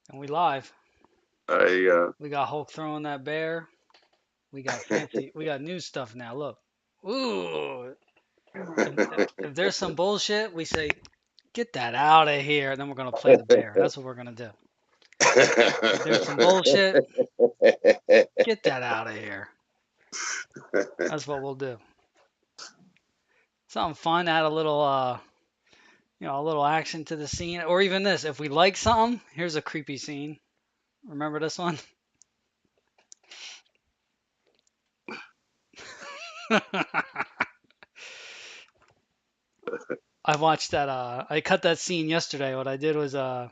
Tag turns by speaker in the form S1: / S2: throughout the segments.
S1: And we live.
S2: I
S1: We got Hulk throwing that bear. We got fancy. We got new stuff now. Look. Ooh. If there's some bullshit, we say, get that out of here. And then we're going to play the bear. That's what we're going to do. If there's some bullshit, get that out of here. That's what we'll do. Something fun, add a little, a little action to the scene. Or even this. If we like something, here's a creepy scene. Remember this one? I watched that. I cut that scene yesterday. What I did was I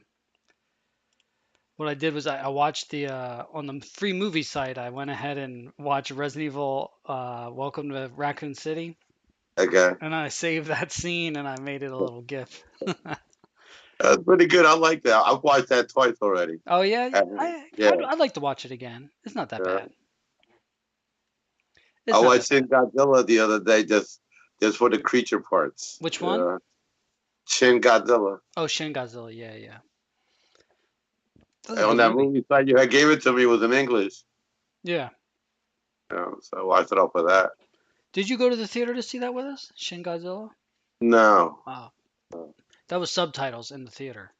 S1: watched the on the free movie site. I went ahead and watched Resident Evil Welcome to Raccoon City,
S2: okay,
S1: and I saved that scene and I made it a little GIF.
S2: that's pretty good. I like that. I've watched that twice already.
S1: Oh yeah,
S2: Yeah,
S1: I'd like to watch it again. It's not that
S2: yeah.
S1: bad.
S2: I
S1: It's not that
S2: watched Shin
S1: bad.
S2: Godzilla the other day just for the creature parts.
S1: Which one?
S2: Shin Godzilla.
S1: Oh, Shin Godzilla. Yeah, yeah. That's a
S2: And on
S1: good
S2: that
S1: movie.
S2: movie site you had gave it to me was in English.
S1: Yeah.
S2: So I watched it off of that.
S1: Did you go to the theater to see that with us? Shin Godzilla?
S2: No.
S1: Oh, that was subtitles in the theater.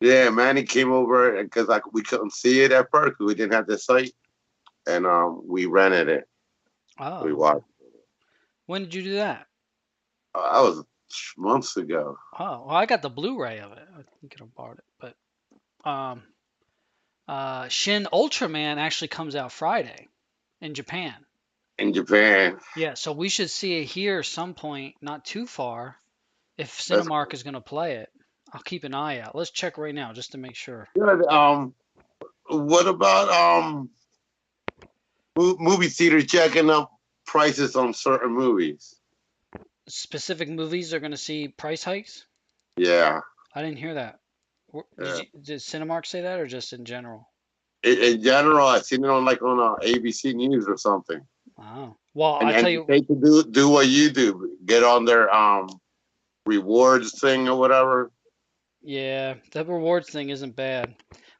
S2: Yeah, Manny came over because like we couldn't see it at first 'cause we didn't have the site, and we rented it. We
S1: Oh, okay.
S2: watched.
S1: When did you do that?
S2: That was months ago
S1: Oh, well, I got the Blu-ray of it. I think I borrowed it, but Shin Ultraman actually comes out Friday in Japan.
S2: in Japan.
S1: Yeah, so we should see it here some point, not too far, if
S2: That's
S1: Cinemark is going to play it. I'll keep an eye out. Let's check right now just to make sure.
S2: good. What about movie theaters jacking up prices on certain movies?
S1: Specific movies are going to see price hikes?
S2: Yeah,
S1: I didn't hear that.
S2: yeah.
S1: Did Cinemark say that or just in general?
S2: In general, I seen it on like on ABC News or something.
S1: Wow. Well, I
S2: And
S1: tell
S2: you
S1: you,
S2: take to do what you do, get on their rewards thing or whatever.
S1: yeah, the rewards thing isn't bad.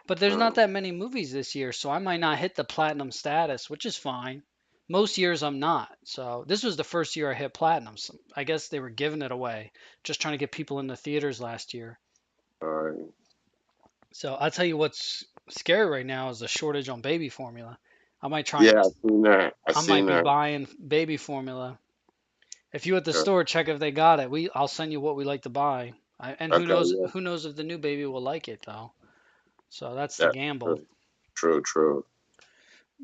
S1: But there's not
S2: Uh,
S1: that many movies this year, so I might not hit the platinum status, which is fine. Most years I'm not. So this was the first year I hit platinum. So I guess they were giving it away, just trying to get people in the theaters last year.
S2: uh,
S1: So I'll tell you what's scary right now is the shortage on baby formula. I might try and
S2: yeah, I seen that. I
S1: I
S2: seen
S1: might be
S2: that.
S1: buying baby formula. If you at the
S2: Uh,
S1: store check if they got it, I'll send you what we like to buy. And who
S2: okay,
S1: knows
S2: yeah,
S1: who knows if the new baby will like it though. So that's the
S2: that's
S1: gamble.
S2: true. True, true.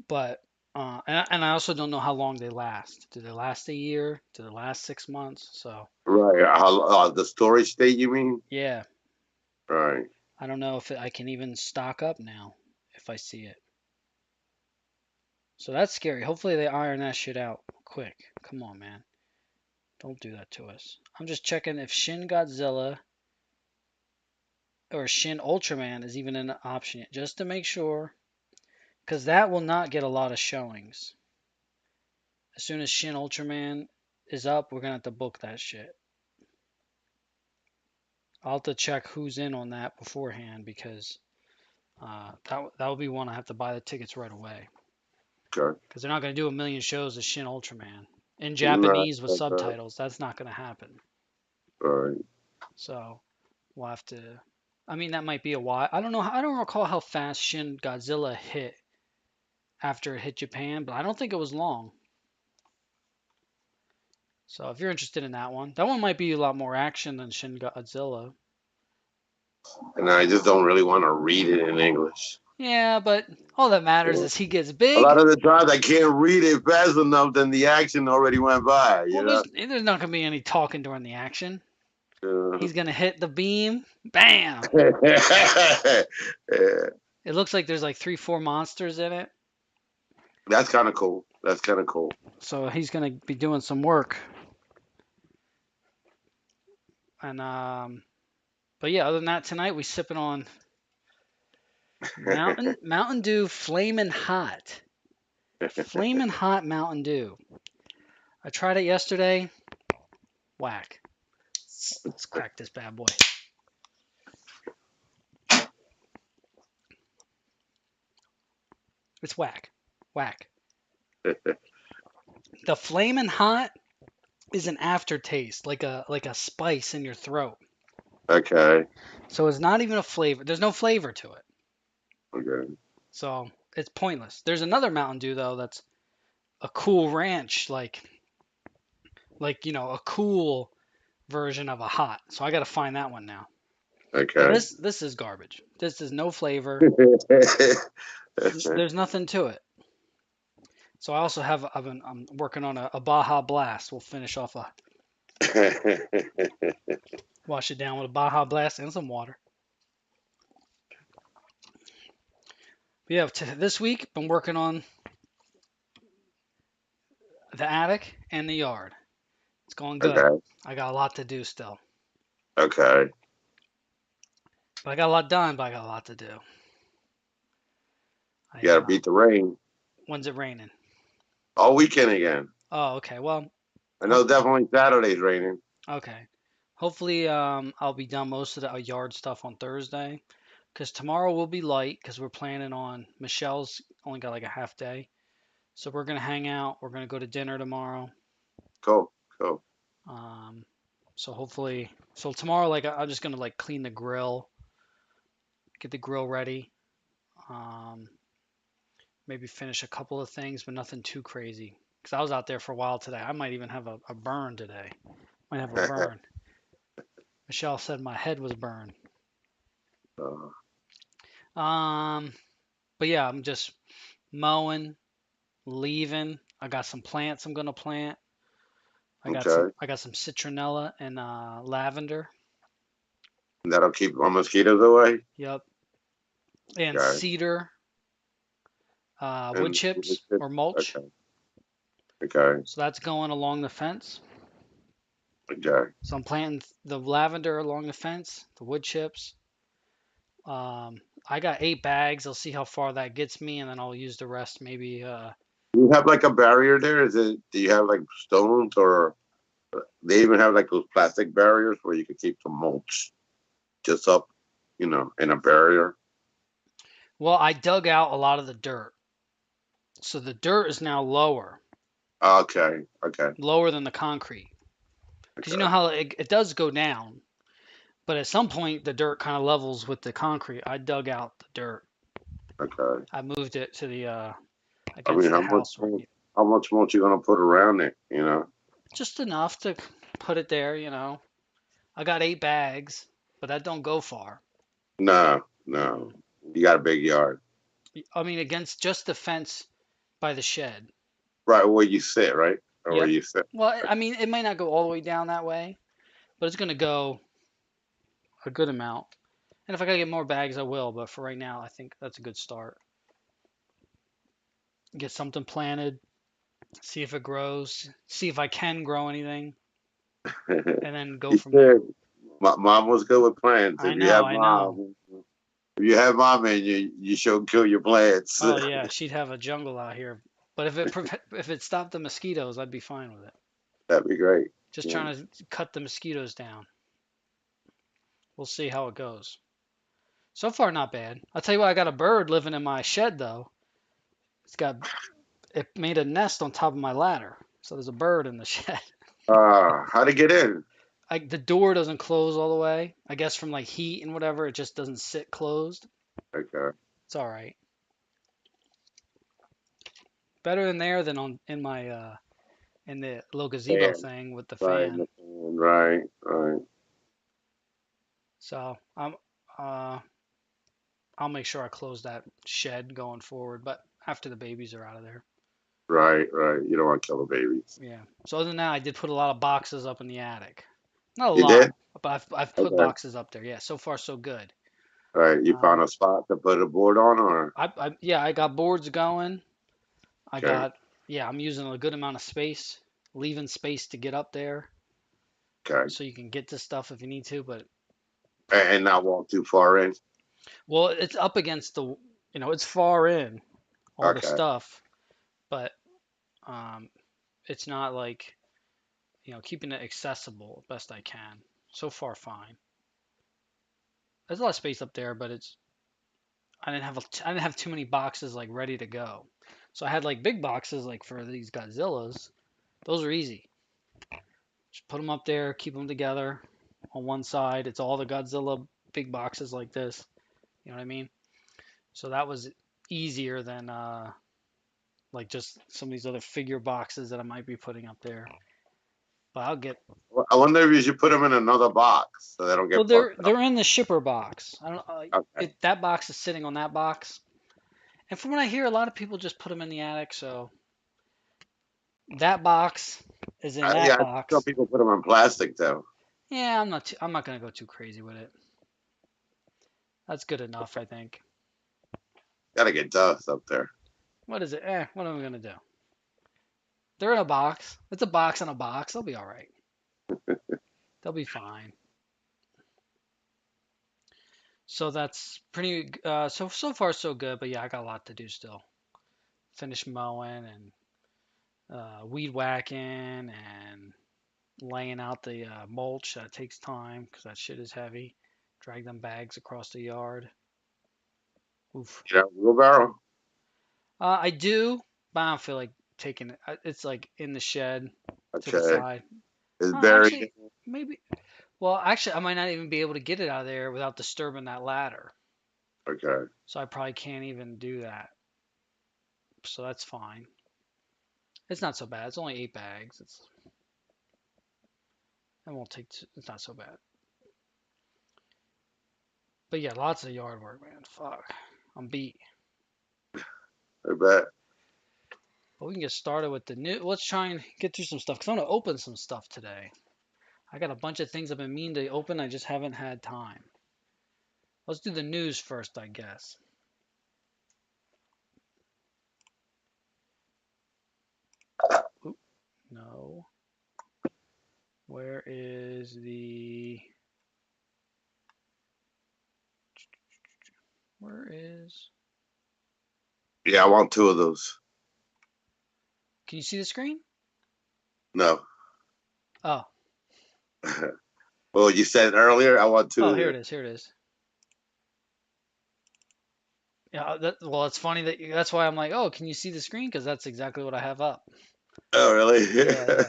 S1: But and I also don't know how long they last. Do they last a year? Do they last 6 months? So
S2: Right. The storage state, you mean?
S1: yeah,
S2: Right.
S1: I don't know if I can even stock up now if I see it. So that's scary. Hopefully they iron that shit out quick. Come on, man. Don't do that to us. I'm just checking if Shin Godzilla or Shin Ultraman is even an option yet, just to make sure, because that will not get a lot of showings. As soon as Shin Ultraman is up, we're gonna have to book that shit. I'll have to check who's in on that beforehand because that will be one I have to buy the tickets right away
S2: Okay.
S1: because they're not gonna do a million shows of Shin Ultraman in
S2: Right.
S1: Japanese with
S2: Okay.
S1: subtitles. That's not gonna happen.
S2: Right.
S1: So we'll have to. I mean, that might be a while. I don't know. I don't recall how fast Shin Godzilla hit after it hit Japan, but I don't think it was long. So if you're interested in that one might be a lot more action than Shin Godzilla.
S2: And I just don't really want to read it in English.
S1: Yeah, but all that matters is he gets
S2: A
S1: big.
S2: lot of the times I can't read it fast enough, then the action already went by,
S1: Well,
S2: you
S1: there's not gonna be any talking during the action.
S2: know?
S1: He's gonna hit the beam, bam.
S2: Yeah.
S1: It looks like there's like 3, 4 monsters in it,
S2: That's kind of cool. That's kind of cool.
S1: so he's gonna be doing some work. And but yeah, other than that, tonight we sipping on Mountain Dew, flaming hot, flaming hot Mountain Dew. I tried it yesterday. Whack. Let's crack this bad boy. It's whack, whack. The flaming hot is an aftertaste, like a spice in your throat.
S2: Okay.
S1: So it's not even a flavor. There's no flavor to it.
S2: Okay.
S1: So it's pointless. There's another Mountain Dew though that's a cool ranch, like a cool version of a hot. So I got to find that one now. But
S2: Okay.
S1: this is garbage. This is no flavor. There's nothing to it. So I also I'm working on a Baja Blast. We'll finish off wash it down with a Baja Blast and some water. But yeah, this week been working on the attic and the yard. It's going good.
S2: Okay.
S1: I got a lot to do still.
S2: Okay.
S1: But I got a lot done, but I got a lot to do.
S2: You gotta beat the rain
S1: When's it raining?
S2: all weekend again.
S1: Oh, okay. Well,
S2: I know
S1: hope,
S2: definitely Saturday's raining.
S1: okay. Hopefully, I'll be done most of the yard stuff on Thursday, because tomorrow will be light, because we're planning on Michelle's only got like a half day, so we're gonna hang out. We're gonna go to dinner tomorrow.
S2: Cool. Cool.
S1: Um, so hopefully, so tomorrow, like I'm just gonna like clean the grill, get the grill ready. Um, maybe finish a couple of things, but nothing too crazy. Because I was out there for a while today. I might even have a burn today. Might have a burn. Michelle said my head was burned.
S2: Uh,
S1: Um, but yeah, I'm just mowing, leaving. I got some plants I'm gonna plant.
S2: okay.
S1: I got some citronella and lavender.
S2: That'll keep our mosquitoes away.
S1: Yep. And
S2: Okay.
S1: cedar, wood
S2: And
S1: chips or mulch.
S2: okay. Okay.
S1: So that's going along the fence.
S2: Okay.
S1: So I'm planting the lavender along the fence, the wood chips. I got 8 bags. I'll see how far that gets me, and then I'll use the rest maybe.
S2: Do you have like a barrier there? Is it? Do you have like stones or they even have like those plastic barriers where you can keep the mulch just up, in a barrier?
S1: Well, I dug out a lot of the dirt. So the dirt is now
S2: Okay. Okay.
S1: lower than the concrete. Because you know
S2: Okay.
S1: how it does go down, but at some point the dirt kind of levels with the concrete. I dug out the dirt.
S2: Okay.
S1: I moved it to the
S2: I mean,
S1: against the house where
S2: how much mulch you gonna put around it?
S1: just enough to put it there. I got 8 bags, but that don't go far.
S2: No, no.
S1: Mm.
S2: You got a big yard,
S1: I mean, against just the fence by the shed.
S2: right where you sit, right, or where
S1: Yep.
S2: you sit.
S1: Well, I mean, it might not go all the way down that way, but it's gonna go a good amount. And if I gotta get more bags, I will. But for right now, I think that's a good start. Get something planted, see if it grows, see if I can grow anything, and then go
S2: You
S1: from
S2: said
S1: there.
S2: mom was good with plants.
S1: I know, I know.
S2: If you have mom, and you should kill your plants.
S1: Oh yeah, she'd have a jungle out here. But if it stopped the mosquitoes, I'd be fine with it.
S2: That'd be great.
S1: Just
S2: Yeah.
S1: trying to cut the mosquitoes down. We'll see how it goes. So far, not bad. I'll tell you what, I got a bird living in my shed though. It's got it made a nest on top of my ladder. So there's a bird in the shed.
S2: How to get in?
S1: The door doesn't close all the way. I guess from like heat and whatever, it just doesn't sit closed.
S2: Okay.
S1: It's all right. Better in there than on in the little gazebo
S2: Fan.
S1: thing with the
S2: Right.
S1: fan.
S2: Right. Right.
S1: So uh I'll make sure I close that shed going forward, but after the babies are out of there.
S2: Right. Right. You don't want to kill the babies.
S1: Yeah. So other than that, I did put a lot of boxes up in the attic. Not a
S2: You
S1: lot,
S2: did?
S1: but I've put
S2: Okay.
S1: boxes up there. Yeah. So far so good.
S2: All right. You found
S1: Um,
S2: a spot to put a board on, or
S1: yeah, I got boards going. I
S2: okay.
S1: got yeah, I'm using a good amount of space, leaving space to get up there
S2: Okay.
S1: so you can get to stuff if you need to. But
S2: And not walk too far in.
S1: well, it's up against it's far in all the
S2: Okay.
S1: stuff, but um, it's not like keeping it accessible best I can. So far, fine. There's a lot of space up there, but I didn't have too many boxes like ready to go. So I had like big boxes like for these Godzillas. Those are easy. Just put them up there, keep them together on one side. It's all the Godzilla big boxes like this. You know what I mean? So that was easier than like just some of these other figure boxes that I might be putting up there. But I'll get.
S2: I wonder if you should put them in another box so they don't
S1: Well,
S2: get fucked up.
S1: they're in the shipper box. I don't.
S2: Okay.
S1: That box is sitting on that box. And from what I hear, a lot of people just put them in the attic. So that box is in that
S2: Yeah, some
S1: box.
S2: people put them in plastic though.
S1: Yeah, I'm not gonna go too crazy with it. That's good enough, I think.
S2: Gotta get dust up there.
S1: What is it? What am I gonna do? They're in a box. It's a box in a box. They'll be all right. They'll be fine. So that's pretty. So far so good. But yeah, I got a lot to do still. Finish mowing and weed whacking and laying out the mulch. That takes time because that shit is heavy. Drag them bags across the yard. Oof.
S2: You know, wheelbarrow.
S1: I do, but I don't feel like taking it. It's like in the shed to the
S2: Okay,
S1: side.
S2: it's buried.
S1: Actually, maybe. Well, actually, I might not even be able to get it out of there without disturbing that ladder.
S2: Okay.
S1: So I probably can't even do that. So that's fine. It's not so bad. It's only 8 bags. It won't take. It's not so bad. But yeah, lots of yard work, man. Fuck, I'm beat.
S2: I bet.
S1: But we can get started with the new. Let's try and get through some stuff because I'm gonna open some stuff today. I got a bunch of things I've been meaning to open. I just haven't had time. Let's do the news first, I guess. Oop, no. Where is the? Where is?
S2: Yeah, I want two of those.
S1: Can you see the screen?
S2: No.
S1: Oh,
S2: Well, you said earlier I want two
S1: oh,
S2: of
S1: here
S2: those.
S1: it is. Here it is. Yeah, well, it's funny that that's why I'm like, oh, can you see the screen? Because that's exactly what I have up.
S2: Oh, really?
S1: Yeah, yeah,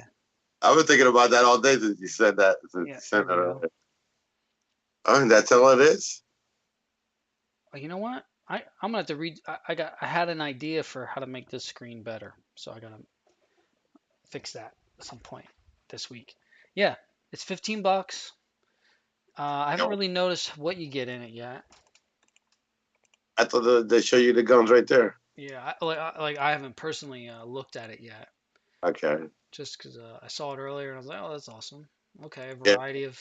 S2: I've been thinking about that all day since you said that. Since
S1: yeah.
S2: you
S1: There
S2: said that
S1: we go.
S2: earlier. Oh, and that's all it is.
S1: Well, you know what? I'm gonna have to read. I had an idea for how to make this screen better, so I gotta fix that at some point this week. Yeah, it's 15 bucks. I haven't
S2: Yo,
S1: really noticed what you get in it yet.
S2: I thought they show you the guns right there.
S1: Yeah, like I haven't personally looked at it yet,
S2: Okay.
S1: just because I saw it earlier and I was like, oh, that's awesome. Okay, a
S2: Yeah.
S1: variety of.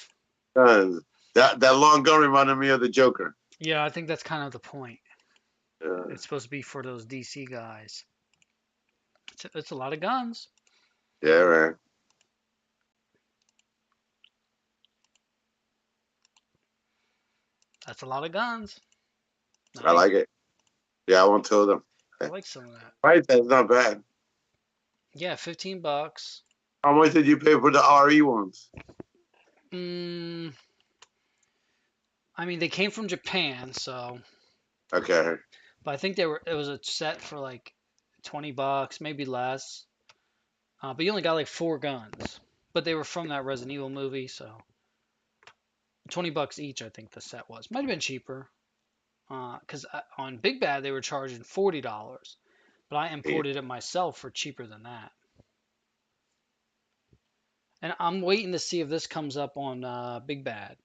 S2: Guns. That long gun reminded me of the Joker.
S1: Yeah, I think that's kind of the point.
S2: Yeah.
S1: It's supposed to be for those DC guys. It's a lot of guns.
S2: Yeah, man.
S1: That's a lot of guns.
S2: I
S1: Nice.
S2: like it. Yeah, I want two of them.
S1: I like some of that.
S2: Right, that's not bad.
S1: Yeah, 15 bucks.
S2: How much did you pay for the RE ones?
S1: Mm, I mean, they came from Japan, so.
S2: Okay.
S1: But I think it was a set for like 20 bucks, maybe less. But you only got like 4 guns. But they were from that Resident Evil movie, so 20 bucks each, I think the set was. Might have been cheaper. Because on Big Bad they were charging $40, but I
S2: Yeah.
S1: imported it myself for cheaper than that. And I'm waiting to see if this comes up on Big Bad.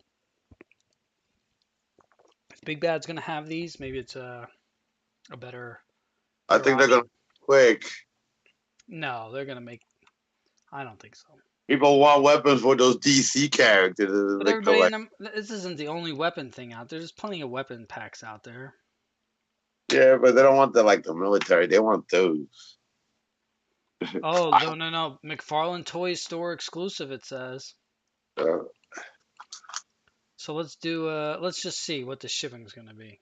S1: If Big Bad's gonna have these, maybe it's a
S2: I
S1: better
S2: think they're gonna
S1: option.
S2: be quick.
S1: No, they're gonna make. I don't think so.
S2: People want weapons for those DC characters that
S1: But
S2: they
S1: everybody in
S2: collect.
S1: them. This isn't the only weapon thing out there. There's plenty of weapon packs out there.
S2: Yeah, but they don't want the military. They want those.
S1: Oh no no no! McFarlane Toys Store exclusive. It says.
S2: Uh,
S1: So let's do. Let's just see what the shipping's gonna be.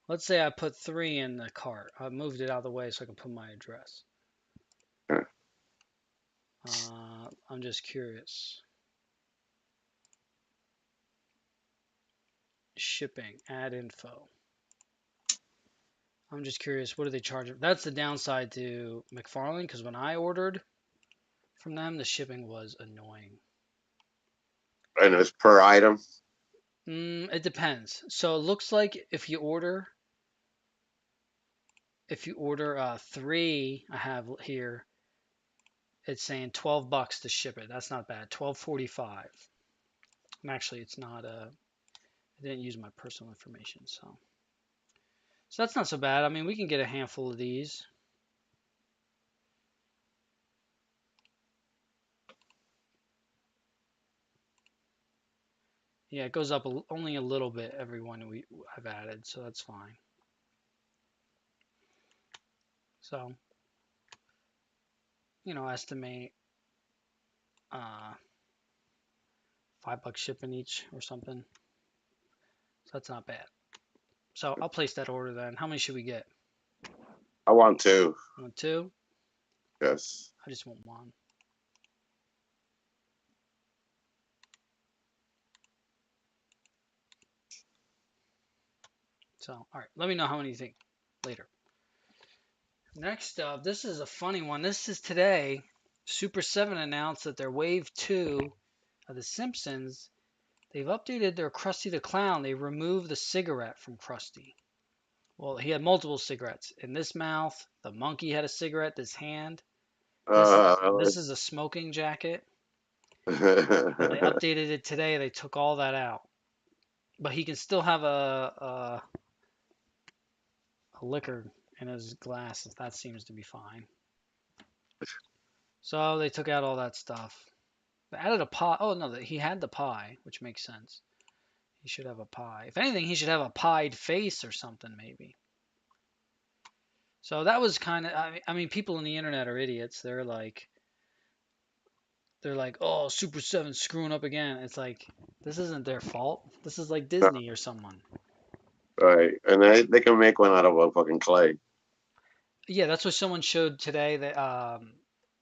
S1: Let's say I put 3 in the cart. I moved it out of the way so I can put my address. I'm just curious. Shipping. Add info. I'm just curious, what do they charge? That's the downside to McFarlane, because when I ordered from them, the shipping was annoying.
S2: And it's per item.
S1: It depends. So it looks like if you order three, I have here, it's saying $12 to ship it. That's not bad. 12.45. And actually, it's not. I didn't use my personal information, so that's not so bad. I mean, we can get a handful of these. Yeah, it goes up only a little bit every one I've added, so that's fine. So, estimate uh, $5 shipping each or something. So that's not bad. So I'll place that order then. How many should we get?
S2: I want two.
S1: You want two?
S2: Yes.
S1: I just want one. So, all right. Let me know how many you think later. Next up, this is a funny one. This is today. Super 7 announced that their Wave 2 of The Simpsons, they've updated their Krusty the Clown. They removed the cigarette from Krusty. Well, he had multiple cigarettes. In this mouth, the monkey had a cigarette. This hand. This is
S2: Uh,
S1: this is a smoking jacket. When they updated it today, they took all that out. But he can still have a liquor in his glass. That seems to be fine. So they took out all that stuff. They added a pie. Oh no, he had the pie, which makes sense. He should have a pie. If anything, he should have a pied face or something, maybe. So that was kind of. I mean, people on the internet are idiots. They're like, oh, Super 7 screwing up again. It's like, this isn't their fault. This is like Disney or someone.
S2: right. And they can make one out of a fucking clay.
S1: Yeah, that's what someone showed today. That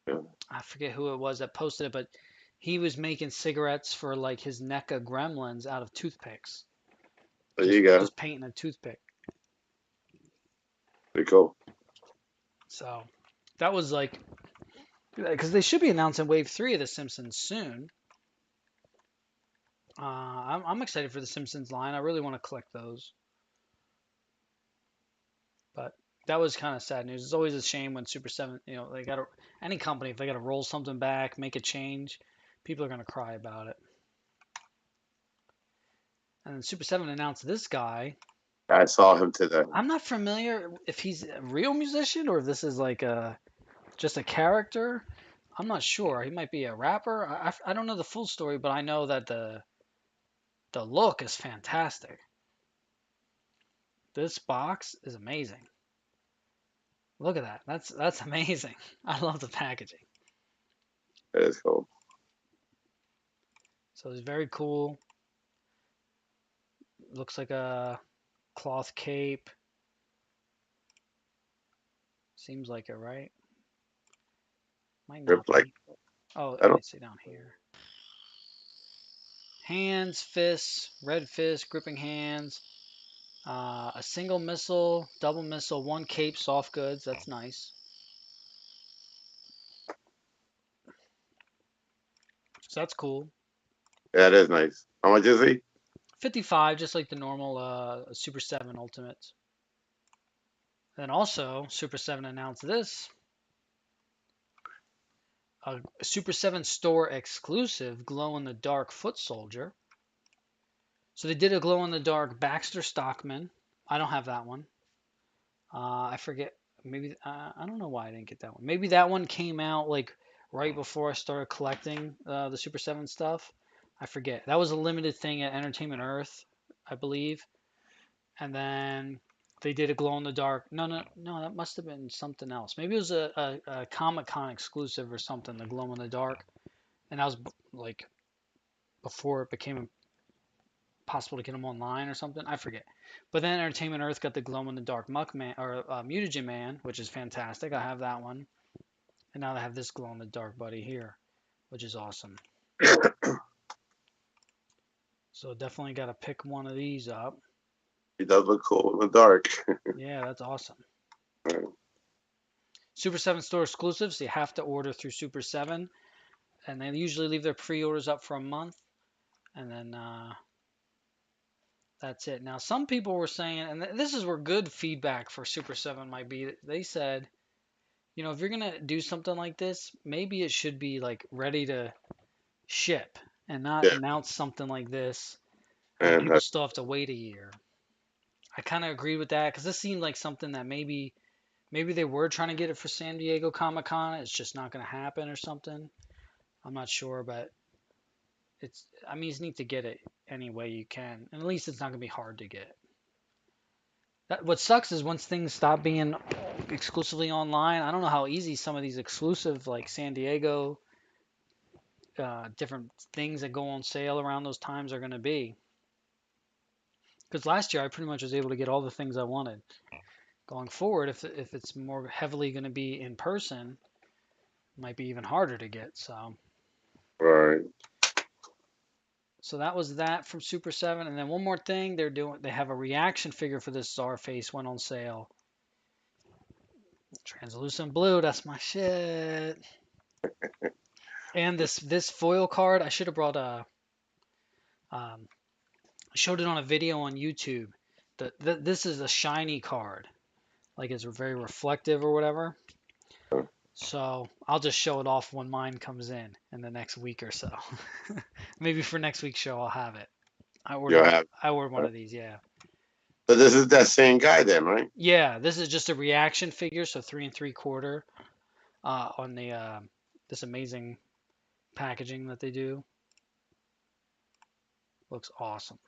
S2: Yeah.
S1: I forget who it was that posted it, but he was making cigarettes for like his NECA gremlins out of toothpicks.
S2: There
S1: Just
S2: you go.
S1: just painting a toothpick.
S2: Pretty cool.
S1: So that was like, because they should be announcing Wave 3 of The Simpsons soon. I'm excited for the Simpsons line. I really want to collect those. But that was kind of sad news. It's always a shame when Super 7, they got to, any company, if they got to roll something back, make a change, people are going to cry about it. And then Super 7 announced this guy.
S2: I saw him today.
S1: I'm not familiar if he's a real musician or if this is like just a character. I'm not sure. He might be a rapper. I don't know the full story, but I know that the look is fantastic. This box is amazing. Look at that. That's amazing. I love the packaging.
S2: That is cool.
S1: So it's very cool. Looks like a cloth cape. Seems like it, right? Might not
S2: Ripped like,
S1: be. Oh,
S2: I
S1: let me
S2: don't.
S1: see down here. Hands, fists, red fist, gripping hands. A single missile, double missile, one cape, soft goods. That's nice. So that's cool.
S2: Yeah, it is nice. How much is he?
S1: 55, just like the normal Super 7 Ultimates. Then also, Super 7 announced this. A Super 7 store exclusive glow in the dark foot soldier. So they did a glow in the dark Baxter Stockman. I don't have that one. I forget. Maybe I don't know why I didn't get that one. Maybe that one came out like right before I started collecting the Super 7 stuff. I forget. That was a limited thing at Entertainment Earth, I believe. And then they did a glow in the dark. No, no, no. That must have been something else. Maybe it was a Comic Con exclusive or something. The glow in the dark, and that was like before it became possible to get them online or something. I forget. But then Entertainment Earth got the glow in the dark Muckman or Mutagen Man, which is fantastic. I have that one, and now they have this glow in the dark buddy here, which is awesome. So definitely got to pick one of these up.
S2: He does look cool in the dark.
S1: Yeah, that's awesome. Super 7 store exclusives, you have to order through Super 7, and they usually leave their pre-orders up for a month, and then that's it. Now, some people were saying, and this is where good feedback for Super 7 might be. They said, if you're gonna do something like this, maybe it should be like ready to ship and not
S2: Yeah,
S1: announce something like this when
S2: and
S1: people still have to wait a year. I kind of agree with that because this seemed like something that maybe they were trying to get it for San Diego Comic Con. It's just not going to happen or something. I'm not sure, but I mean, it's neat to get it any way you can, and at least it's not going to be hard to get. What sucks is once things stop being exclusively online. I don't know how easy some of these exclusive like San Diego different things that go on sale around those times are going to be. Because last year I pretty much was able to get all the things I wanted. Going forward, if it's more heavily going to be in person, it might be even harder to get.
S2: right.
S1: So that was that from Super 7. And then one more thing, they have a reaction figure for this Czarface went on sale. Translucent blue, that's my shit. And this foil card, I should have brought um, showed it on a video on YouTube. This is a shiny card, like it's very reflective or whatever. So I'll just show it off when mine comes in the next week or so. Maybe for next week's show I'll have it. I
S2: You
S1: ordered
S2: have.
S1: I ordered one of these, yeah.
S2: So this is that same guy then, right?
S1: Yeah, this is just a reaction figure, so 3 3/4 on the this amazing packaging that they do. Looks awesome.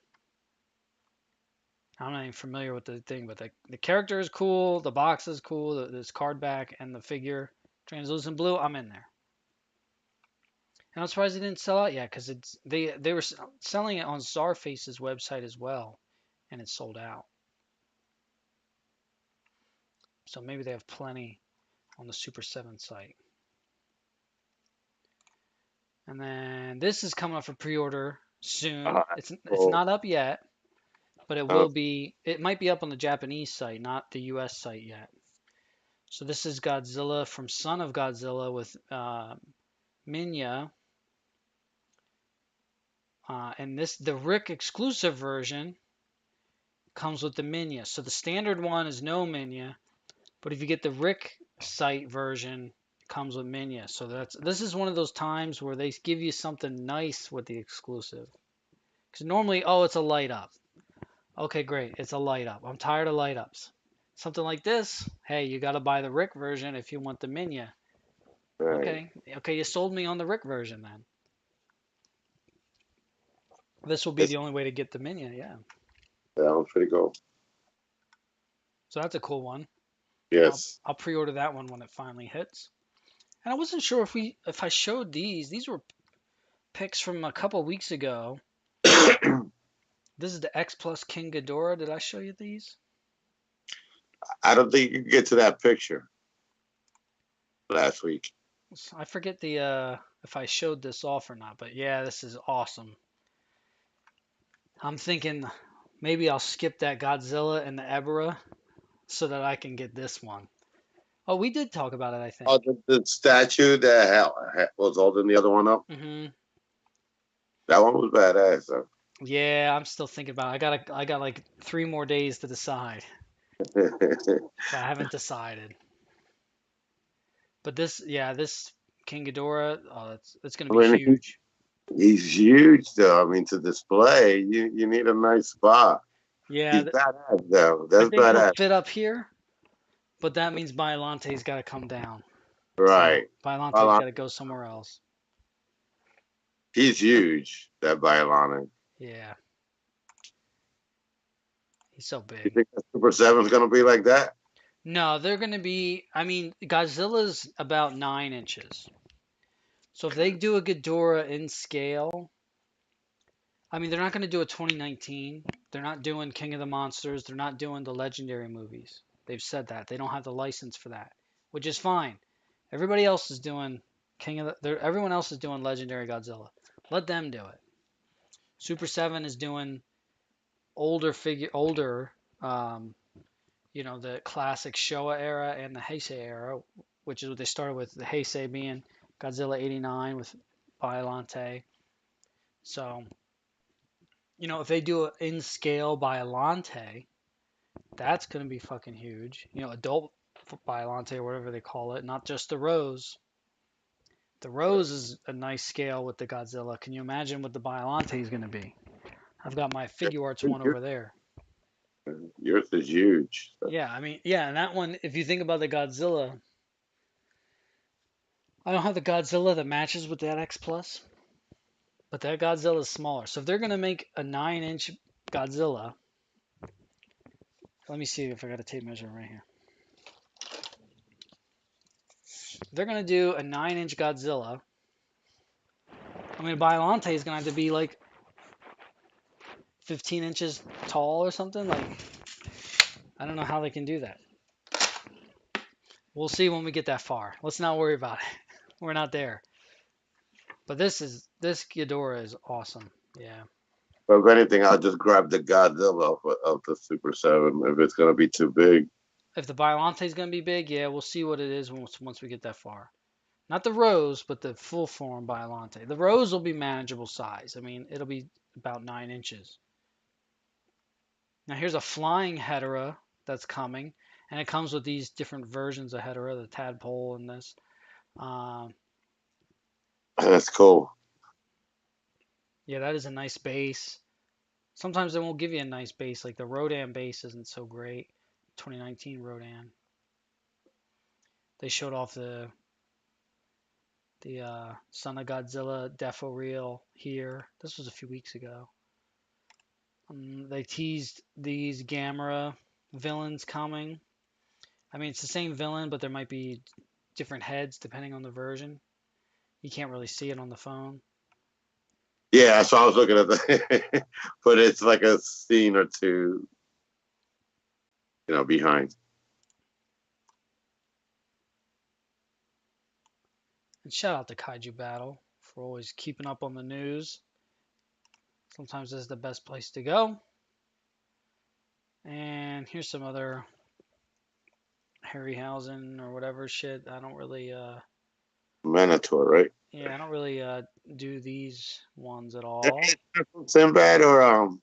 S1: I'm not even familiar with the thing, but the character is cool, the box is cool, this card back and the figure translucent blue. I'm in there. And I'm surprised it didn't sell out yet because they were selling it on Czarface's website as well, and it sold out. So maybe they have plenty on the Super 7 site. And then this is coming up for pre-order soon. It's
S2: Cool.
S1: not up yet, but it
S2: Uh,
S1: will be. It might be up on the Japanese site, not the U.S. site yet. So this is Godzilla from Son of Godzilla with Minya, and the Rick exclusive version comes with the Minya. So the standard one is no Minya, but if you get the Rick site version, it comes with Minya. So this is one of those times where they give you something nice with the exclusive. Because normally, oh, it's a light up. Okay, great. It's a light up. I'm tired of light ups. Something like this, hey, you got to buy the Rick version if you want the Minya.
S2: right.
S1: Okay, you sold me on the Rick version then. This will be
S2: It's
S1: the only way to get the Minya, yeah.
S2: that one's pretty cool.
S1: So that's a cool one. I'll
S2: Yes.
S1: I'll pre-order that one when it finally hits. And I wasn't sure if I showed these. These were pics from a couple weeks ago. This is the Xplus King Ghidorah. Did I show you these?
S2: I don't think you can get to that picture last week.
S1: I forget the if I showed this off or not, but yeah, this is awesome. I'm thinking maybe I'll skip that Godzilla and the Ebra so that I can get this one. Oh, we did talk about it, I
S2: Oh,
S1: think.
S2: the statue that was holding the other one up.
S1: Hmm.
S2: That one was badass. Though.
S1: Yeah, I'm still thinking about it. I got like 3 more days to decide, so I haven't decided. But this King Ghidorah, oh, it's gonna
S2: I
S1: be
S2: mean,
S1: huge.
S2: he's huge though. I mean, to display, you need a nice spot.
S1: Yeah,
S2: He's badass though.
S1: I
S2: That's
S1: think he'll
S2: badass.
S1: fit up here, but that means Biolante's got to come down. So
S2: Right.
S1: Biolante's
S2: Well,
S1: got to go somewhere else.
S2: he's huge. That Biolanic.
S1: Yeah, he's so
S2: You
S1: big.
S2: think that Super Seven's gonna be like that?
S1: No, they're gonna be. I mean, Godzilla's about 9 inches. So if they do a Ghidorah in scale, I mean, they're not gonna do a 2019. They're not doing King of the Monsters. They're not doing the Legendary movies. They've said that they don't have the license for that, which is fine. Everybody else is doing Everyone else is doing Legendary Godzilla. Let them do it. Super 7 is doing older, um, the classic Showa era and the Heisei era, which is what they started with. The Heisei being Godzilla '89 with Biollante. So, if they do it in scale Biollante, that's gonna be fucking huge. Adult Biollante or whatever they call it, not just the Rose. The Rose is a nice scale with the Godzilla. Can you imagine what the Biollante is gonna be? I've got my Figure Arts one
S2: Yours,
S1: over there.
S2: yours is huge. So,
S1: Yeah, I mean, yeah, and that one, if you think about the Godzilla, I don't have the Godzilla that matches with that Xplus, but that Godzilla is smaller. So if they're gonna make a 9-inch Godzilla, let me see if I got a tape measure right here. If they're gonna do a 9-inch Godzilla, I mean, Biollante is gonna have to be like 15 inches tall or something. Like, I don't know how they can do that. We'll see when we get that far. Let's not worry about it. We're not there. But this Ghidorah is awesome. Yeah.
S2: but if anything, I'll just grab the Godzilla of the Super 7 if it's gonna be too big.
S1: If the Biollante is gonna be big, yeah, we'll see what it is once we get that far. Not the Rose, but the full form Biollante. The Rose will be manageable size. I mean, it'll be about 9 inches. Now here's a flying Hedorah that's coming, and it comes with these different versions of Hedorah, the tadpole and this. Um,
S2: That's cool.
S1: yeah, that is a nice base. Sometimes they won't give you a nice base, like the Rodan base isn't so great. 2019 Rodan. They showed off the Son of Godzilla Defo Reel here. This was a few weeks ago. They teased these Gamera villains coming. I mean, it's the same villain, but there might be different heads depending on the version. You can't really see it on the phone.
S2: Yeah, so I was looking at the, but it's like a scene or two, behind.
S1: And shout out to Kaiju Battle for always keeping up on the news. Sometimes this is the best place to go. And here's some other Harryhausen or whatever shit. I don't really
S2: Minotaur, right?
S1: yeah, I don't really do these ones at all.
S2: Sinbad or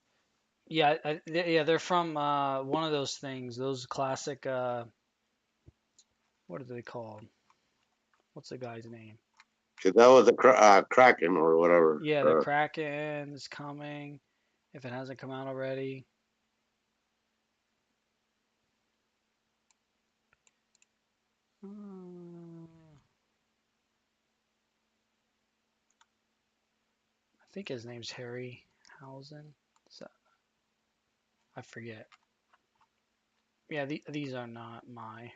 S1: Yeah, yeah, they're from one of those things, those classic what are they called? What's the guy's name?
S2: because that was a Kraken or whatever.
S1: Yeah, the Kraken is coming if it hasn't come out already. I think his name's Harryhausen. So, I forget. Yeah, these are not my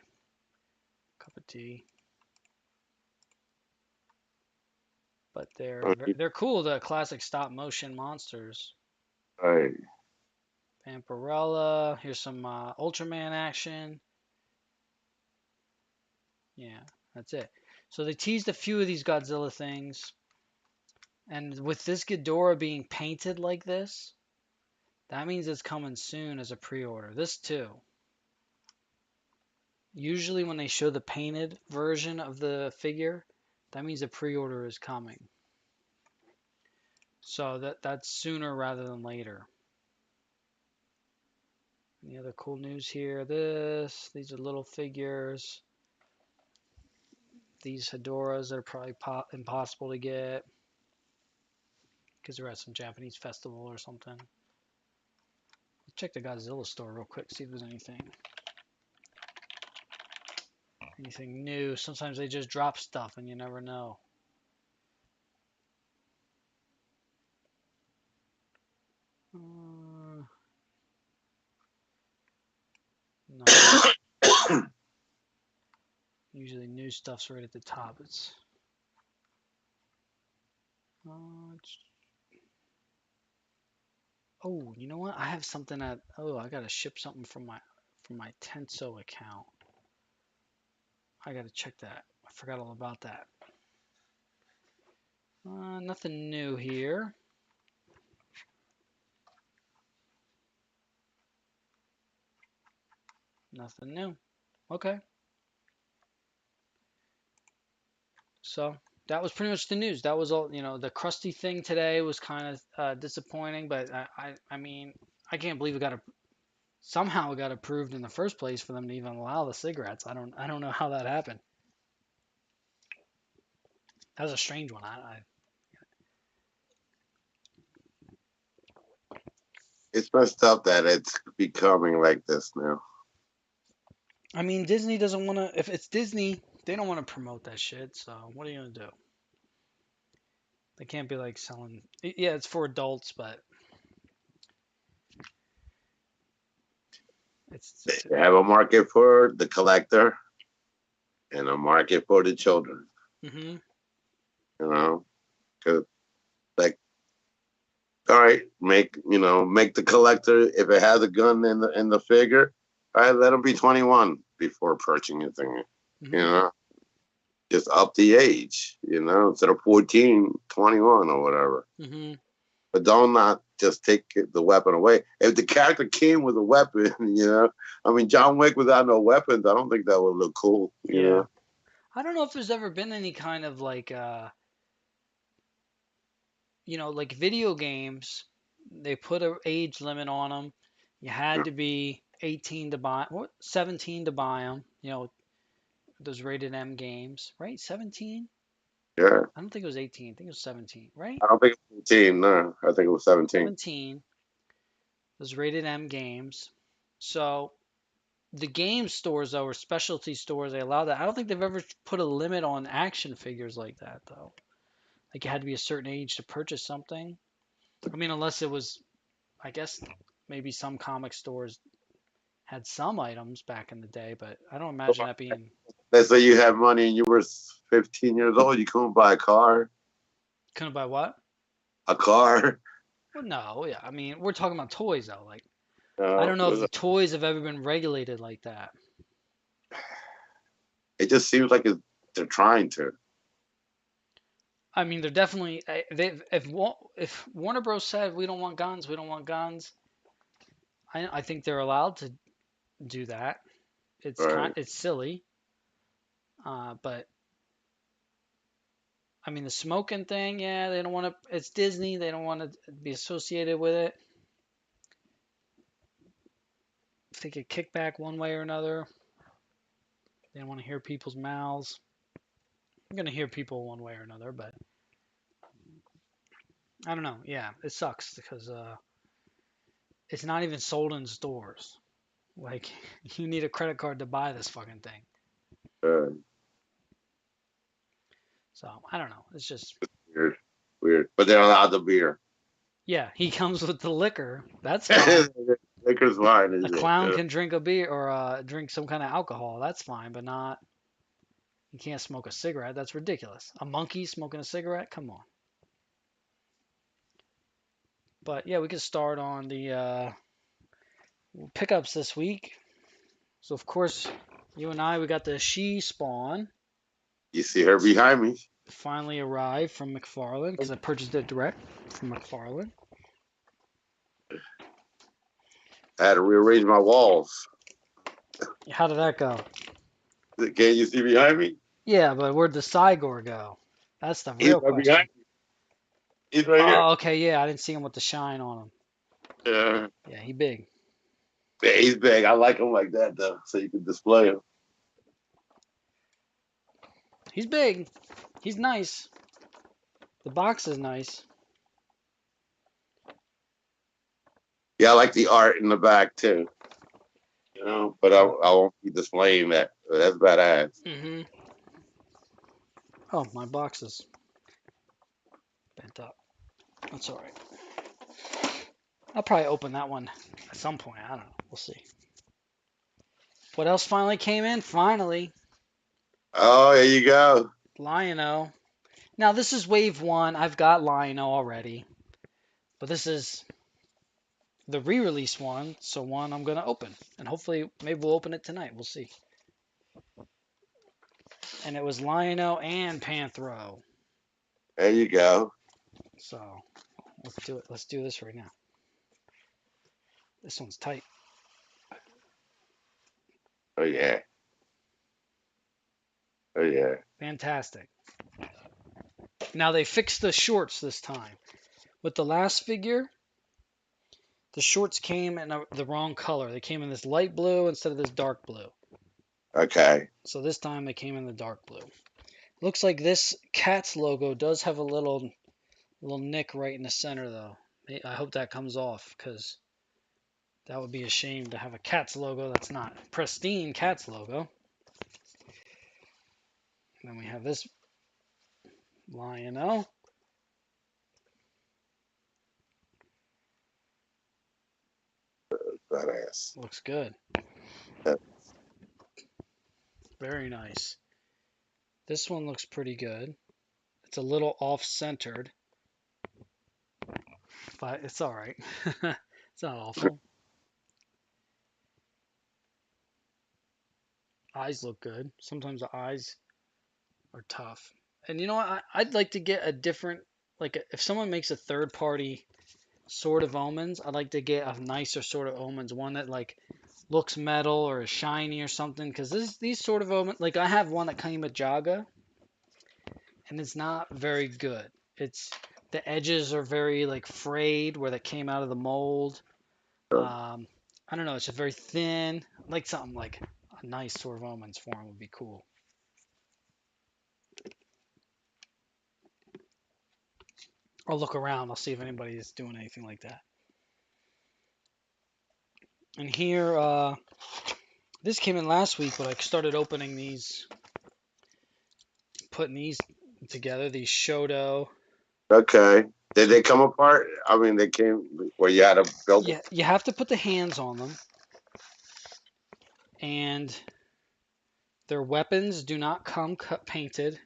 S1: cup of tea, but they're cool. The classic stop motion monsters.
S2: Right.
S1: Vampirella. Here's some Ultraman action. Yeah, that's it. So they teased a few of these Godzilla things, and with this Ghidorah being painted like this, that means it's coming soon as a pre-order. This too. Usually when they show the painted version of the figure, that means a pre-order is coming. So that's sooner rather than later. Any other cool news here? These are little figures. These Hedoras that are probably impossible to get because they're at some Japanese festival or something. Let's check the Godzilla store real quick, see if there's anything new. Sometimes they just drop stuff and you never know. No. Usually new stuff's right at the top. Oh, you know what? I have something I gotta ship something from my Tenso account. I gotta check that. I forgot all about that. Nothing new here. Nothing new. Okay. So that was pretty much the news. That was all. The crusty thing today was kind of disappointing, but I mean, I can't believe somehow it got approved in the first place for them to even allow the cigarettes. I don't know how that happened. That was a strange one.
S2: It's messed up that it's becoming like this now.
S1: I mean, Disney doesn't want to. If it's Disney, they don't want to promote that shit. So what are you gonna do? They can't be like selling. Yeah, it's for adults, but it's.
S2: They have a market for the collector and a market for the children.
S1: Mm-hmm.
S2: You know, because like, all right, make the collector if it has a gun in the figure. All right, let them be 21 before purchasing the thing. You
S1: Mm-hmm.
S2: know, just up the age. Instead of 14, 21 or whatever.
S1: Mm-hmm.
S2: But don't not just take the weapon away. If the character came with a weapon, I mean, John Wick without no weapons, I don't think that would look cool.
S1: Yeah. I don't know if there's ever been any kind of like like video games, they put a age limit on them. You had to be 18 to buy, what, 17 to buy them. Those rated M games, right? 17?
S2: Yeah.
S1: I don't think it was 18. I think it was 17, right?
S2: I don't think it was 18. No, I think it was 17.
S1: 17. Those rated M games. So the game stores though, or specialty stores, they allow that. I don't think they've ever put a limit on action figures like that though. Like you had to be a certain age to purchase something. I mean, unless it was, I guess maybe some comic stores had some items back in the day, but I don't imagine that being.
S2: Let's say you have money and you were 15 years old, you couldn't buy a car.
S1: Couldn't buy what?
S2: A car.
S1: Well, no, yeah. I mean, we're talking about toys though. Like, I don't know if the toys have ever been regulated like that.
S2: It just seems like they're trying to.
S1: I mean, they're definitely. If Warner Bros. Said we don't want guns, we don't want guns, I think they're allowed to do that.
S2: Right.
S1: It's silly, but I mean the smoking thing, yeah, they don't want to. It's Disney, they don't want to be associated with it. If they get kicked back one way or another, they don't want to hear people's mouths. I'm gonna hear people one way or another, but I don't know. Yeah, it sucks because it's not even sold in stores. Like you need a credit card to buy this fucking thing.
S2: Uh,
S1: So I don't know. It's just
S2: weird. Weird. But they're allowed the beer.
S1: yeah. He comes with the liquor. That's fine.
S2: Liquor's fine.
S1: A clown can drink a beer or drink some kind of alcohol. That's fine, but not. You can't smoke a cigarette. That's ridiculous. A monkey smoking a cigarette? Come on. But yeah, we can start on the pickups this week. So of course, you and I, we got the She Spawn.
S2: You see her behind me.
S1: Finally arrived from McFarlane because I purchased it direct from McFarlane.
S2: I had to rearrange my walls.
S1: How did that go?
S2: Can you see behind me?
S1: Yeah, but where'd the Cygor go? That's the
S2: He's
S1: real
S2: right behind
S1: question.
S2: me. He's right here.
S1: Oh, okay, yeah, I didn't see him with the shine on him.
S2: Yeah.
S1: Yeah, he big.
S2: Yeah, he's big. I like him like that though, so you can display him.
S1: He's big. He's nice. The box is nice.
S2: Yeah, I like the art in the back too. But I won't be displaying that. That's badass.
S1: Mm-hmm. Oh, my box is bent up. That's all right. I'll probably open that one at some point. I don't know. We'll see. What else finally came in? Finally,
S2: Oh, there you go.
S1: Lion-O. Now, this is wave one. I've got Lion-O already. But this is the re-release one. So one I'm going to open. And hopefully, maybe we'll open it tonight. We'll see. And it was Lion-O and Panthro.
S2: There you go.
S1: So let's do it. Let's do this right now. This one's tight.
S2: Oh yeah. Oh yeah.
S1: Fantastic. Now they fixed the shorts this time. With the last figure, the shorts came in the wrong color. They came in this light blue instead of this dark blue.
S2: Okay.
S1: So this time they came in the dark blue. Looks like this cat's logo does have a little nick right in the center though. I hope that comes off because that would be a shame to have a cat's logo that's not pristine cat's logo. And then we have this Lion-O.
S2: Badass.
S1: Looks good.
S2: That-
S1: Very nice. This one looks pretty good. It's a little off-centered, but it's all right. It's not awful. Eyes look good. Sometimes the eyes are tough. And you know what? I'd like to get a different, like if someone makes a third-party Sword of Omens, I'd like to get a nicer Sword of Omens, one that like looks metal or is shiny or something. Because these Sword of Omens, like I have one that came with Jaga, and it's not very good. It's the edges are very like frayed where they came out of the mold. I don't know. It's just very thin. Like something like a nice Sword of Omens form would be cool. I'll look around. I'll see if anybody is doing anything like that. And here, this came in last week, but I started opening these, putting these together. These Shoto.
S2: Okay. Did
S1: So
S2: they come apart? I mean, they came where you had to build
S1: yeah, you have to put the hands on them, and their weapons do not come painted.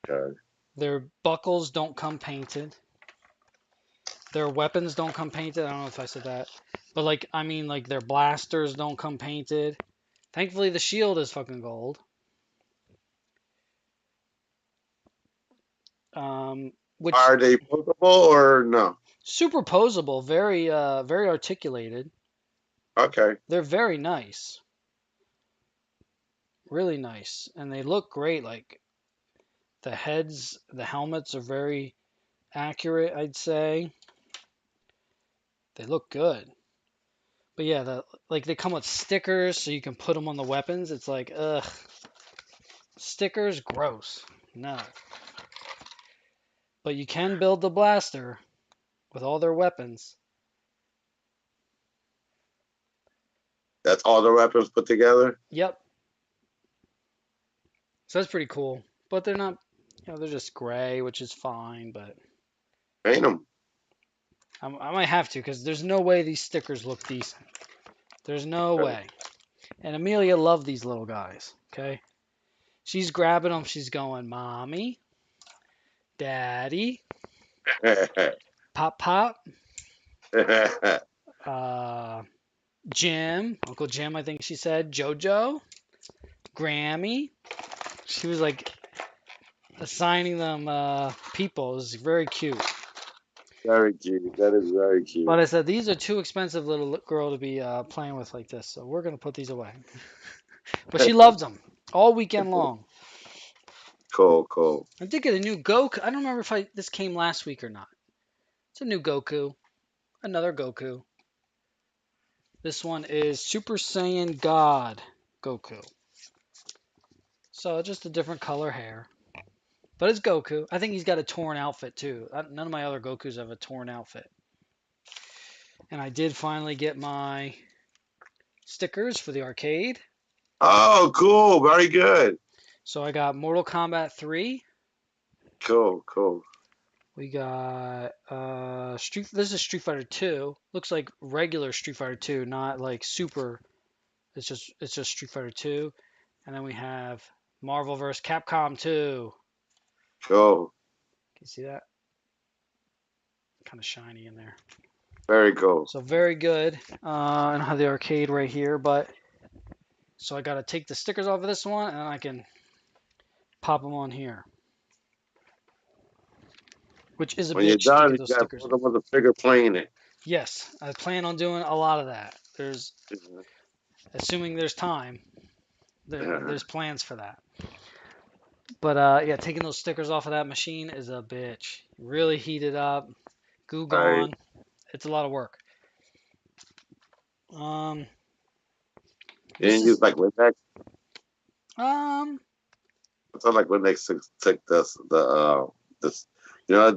S2: Okay.
S1: Their buckles don't come painted. Their weapons don't come painted. I don't know if I said that, but like I mean, like their blasters don't come painted. Thankfully, the shield is fucking gold. Which
S2: Are they potable or no?
S1: superposable, very articulated.
S2: Okay.
S1: They're very nice, really nice, and they look great. Like the heads, the helmets are very accurate, I'd say. They look good. But yeah, like they come with stickers so you can put them on the weapons. It's like, ugh, stickers, gross. No. But you can build the blaster with all their weapons.
S2: That's all the weapons put together?
S1: Yep. So that's pretty cool. But they're not, they're just gray, which is fine. But
S2: Paint them.
S1: I might have to because there's no way these stickers look decent. There's no way. And Amelia loved these little guys. Okay. She's grabbing them. She's going, Mommy, Daddy, Pop Pop, uh, Jim, Uncle Jim, I think she said, JoJo, Grammy. She was like assigning them people. It was very cute.
S2: Very cute. That is very
S1: But
S2: cute.
S1: I said, these are too expensive, little girl, to be playing with like this. So we're going to put these away. But she loved them all weekend long.
S2: Cool, cool.
S1: I did get a new Goku. I don't remember if this came last week or not. It's a new Goku. Another Goku. This one is Super Saiyan God Goku. So just a different color hair. But it's Goku. I think he's got a torn outfit too. None of my other Gokus have a torn outfit. And I did finally get my stickers for the arcade.
S2: Oh, cool. Very good.
S1: So I got Mortal Kombat 3.
S2: Cool, cool.
S1: We got this is Street Fighter 2. Looks like regular Street Fighter 2, not like super. It's just Street Fighter 2. And then we have Marvel vs. Capcom 2.
S2: Cool.
S1: Can you see that? Kind of shiny in there.
S2: Very cool.
S1: So very good. I don't have the arcade right here, but so I got to take the stickers off of this one, and then I can pop them on here. Which is a
S2: When you're
S1: bitch to
S2: done,
S1: get
S2: you
S1: those
S2: got to
S1: stickers
S2: put
S1: off.
S2: them with a figure playing it.
S1: Yes, I plan on doing a lot of that. There's assuming there's time.
S2: Yeah.
S1: There's plans for that. But yeah, taking those stickers off of that machine is a bitch. Really heat it up, goo
S2: I
S1: gone. It's a lot of work. Um, this
S2: didn't use
S1: is
S2: like Windex.
S1: um
S2: I felt like Windex took this the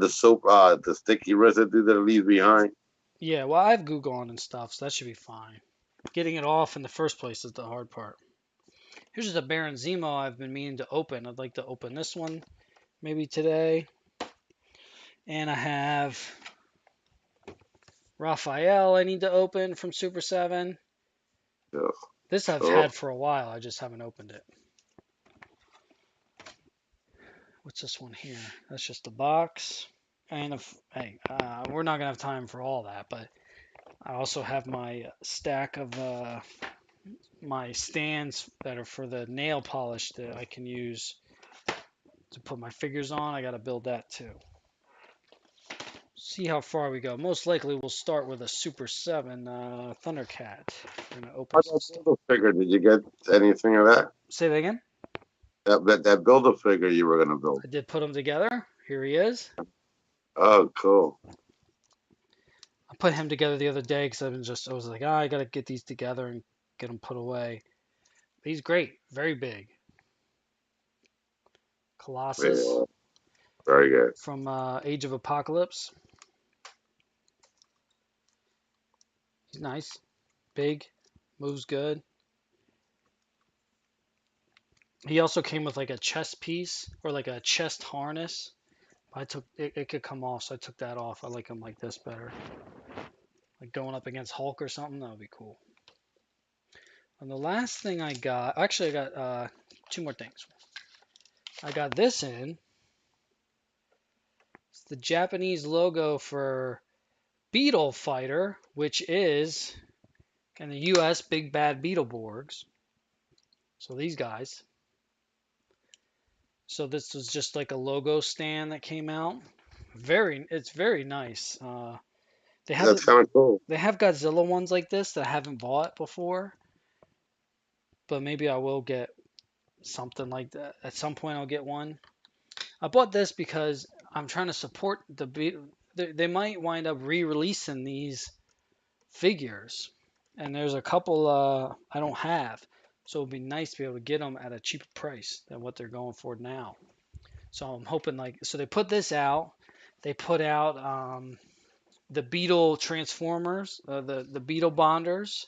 S2: soap the sticky residue that it leaves behind.
S1: yeah. Well, I have goo gone and stuff, so that should be fine. Getting it off in the first place is the hard part. Here's just a Baron Zemo I've been meaning to open. I'd like to open this one maybe today. And I have Raphael I need to open from Super 7.
S2: Yeah.
S1: This I've
S2: Oh,
S1: had for a while. I just haven't opened it. What's this one here? That's just a box. And if hey, we're not gonna have time for all that, but I also have my stack of my stands that are for the nail polish that I can use to put my figures on. I gotta build that too. See how far we go. Most likely we'll start with a Super 7 Thundercat. We're gonna open
S2: how
S1: some
S2: that
S1: stuff.
S2: builder figure? Did you get anything of that?
S1: Say that again.
S2: That builder figure you were gonna build.
S1: I did put them together. Here he is.
S2: Oh, cool.
S1: I put him together the other day because I was like, I gotta get these together and get them put away. He's great. Very big. Colossus
S2: Yeah, very good.
S1: from Age of Apocalypse. He's nice. Big. Moves good. He also came with like a chest piece or like a chest harness. I took it, it could come off, so I took that off. I like him like this better. Like going up against Hulk or something, that would be cool. And the last thing I got, actually, I got two more things. I got this in. It's the Japanese logo for Beetle Fighter, which is in the U.S. Big Bad Beetleborgs. So these guys. So this was just like a logo stand that came out. It's very nice. They have
S2: That's kind of cool.
S1: they have Godzilla ones like this that I haven't bought before, but maybe I will get something like that. At some point, I'll get one. I bought this because I'm trying to support they might wind up re-releasing these figures, and there's a couple I don't have, so it'd be nice to be able to get them at a cheaper price than what they're going for now. So I'm hoping so they put this out. They put out the Beetle Transformers, the Beetle Bonders.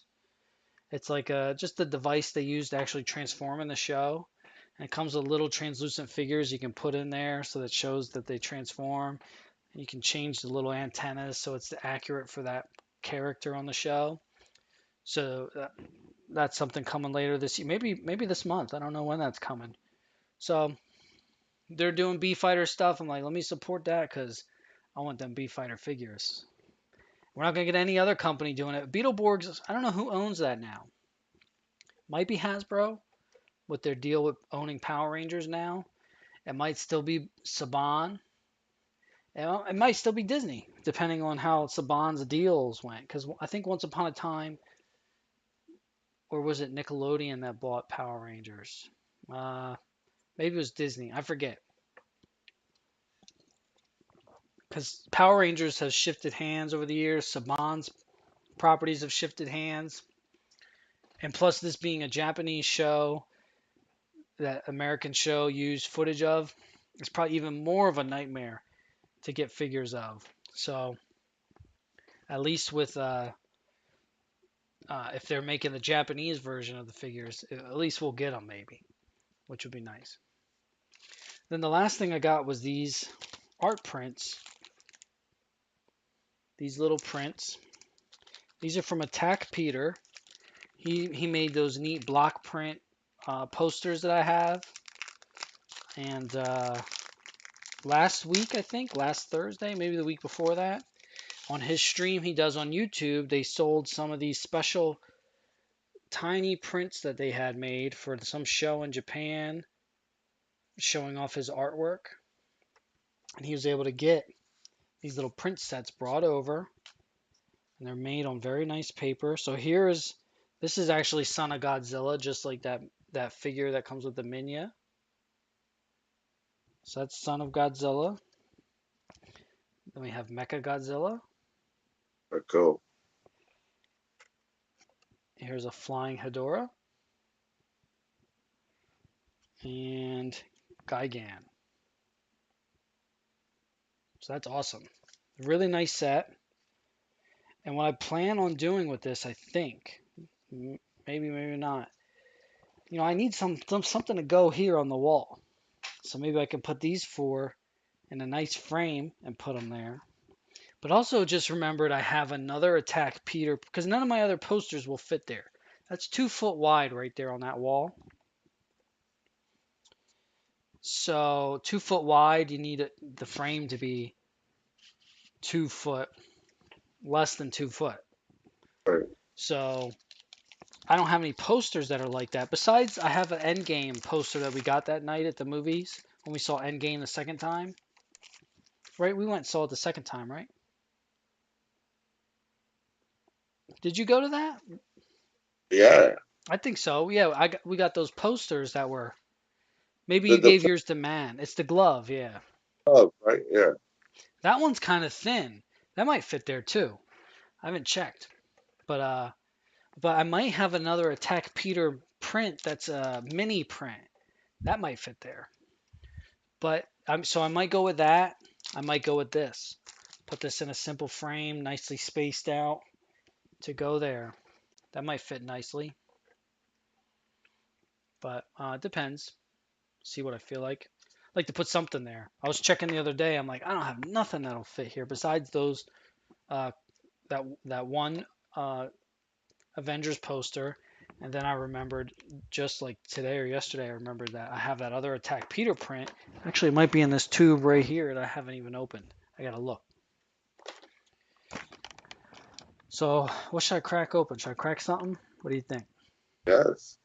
S1: It's like just the device they use to actually transform in the show. And it comes with little translucent figures you can put in there so that shows that they transform. You can change the little antennas so it's accurate for that character on the show. So that's something coming later this year, maybe this month. I don't know when that's coming. So they're doing B Fighter stuff. I'm like, let me support that because I want them B Fighter figures. We're not gonna get any other company doing it. Beetleborgs, I don't know who owns that now. Might be Hasbro with their deal with owning Power Rangers now. It might still be Saban. It might still be Disney, depending on how Saban's deals went. Because I think once upon a time, or was it Nickelodeon that bought Power Rangers? Uh, Maybe it was Disney. I forget. Because Power Rangers has shifted hands over the years. Saban's properties have shifted hands. And plus, this being a Japanese show that American show used footage of, it's probably even more of a nightmare to get figures of. So at least with if they're making the Japanese version of the figures, at least we'll get them maybe, which would be nice. Then the last thing I got was these art prints. These little prints. These are from Attack Peter. He made those neat block print posters that I have. And last week, I think, last Thursday, maybe the week before that, on his stream he does on YouTube, they sold some of these special tiny prints that they had made for some show in Japan showing off his artwork. And he was able to get these little print sets brought over, and they're made on very nice paper. So here's This is actually Son of Godzilla, just like that figure that comes with the Minya. So that's Son of Godzilla. Then we have Mecha Godzilla.
S2: Cool.
S1: Here's a flying Hedorah. And Gigan. So that's awesome. Really nice set. And what I plan on doing with this, I think, maybe, maybe not. I need something to go here on the wall. So maybe I can put these four in a nice frame and put them there. But also just remembered I have another Attack Peter, because none of my other posters will fit there. That's 2 foot wide right there on that wall. So 2 foot wide, you need the frame to be 2 foot, less than 2 foot.
S2: Right.
S1: So I don't have any posters that are like that. Besides, I have an Endgame poster that we got that night at the movies when we saw Endgame the second time. Right? We went and saw it the second time, right? Did you go to that?
S2: Yeah.
S1: I think so. Yeah, we got those posters that were. Maybe you
S2: The
S1: gave yours to Man. It's the glove, yeah.
S2: glove, right? Yeah.
S1: That one's kind of thin. That might fit there too. I haven't checked, but I might have another Attack Peter print that's a mini print. That might fit there. But so I might go with that. I might go with this. Put this in a simple frame, nicely spaced out to go there. That might fit nicely, but it depends. See what I feel like. I like to put something there. I was checking the other day. I'm like, I don't have nothing that'll fit here besides those that one Avengers poster. And then I remembered, just like today or yesterday, I remembered that I have that other Attack Peter print. Actually, it might be in this tube right here that I haven't even opened. I gotta look. So, what should I crack open? Should I crack something? What do you think?
S2: Yes.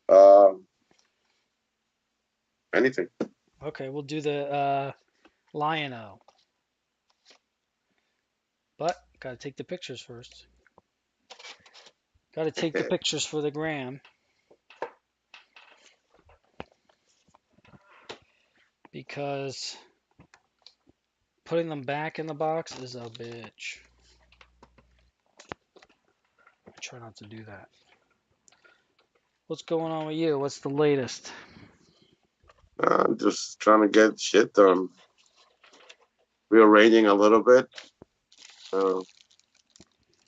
S2: Um. Anything.
S1: Okay, we'll do the Lion-O. But, gotta take the pictures first. Gotta take the pictures for the gram. Because putting them back in the box is a bitch. I try not to do that. What's going on with you? What's the latest?
S2: I'm just trying to get shit done. Rearranging a little bit. Uh,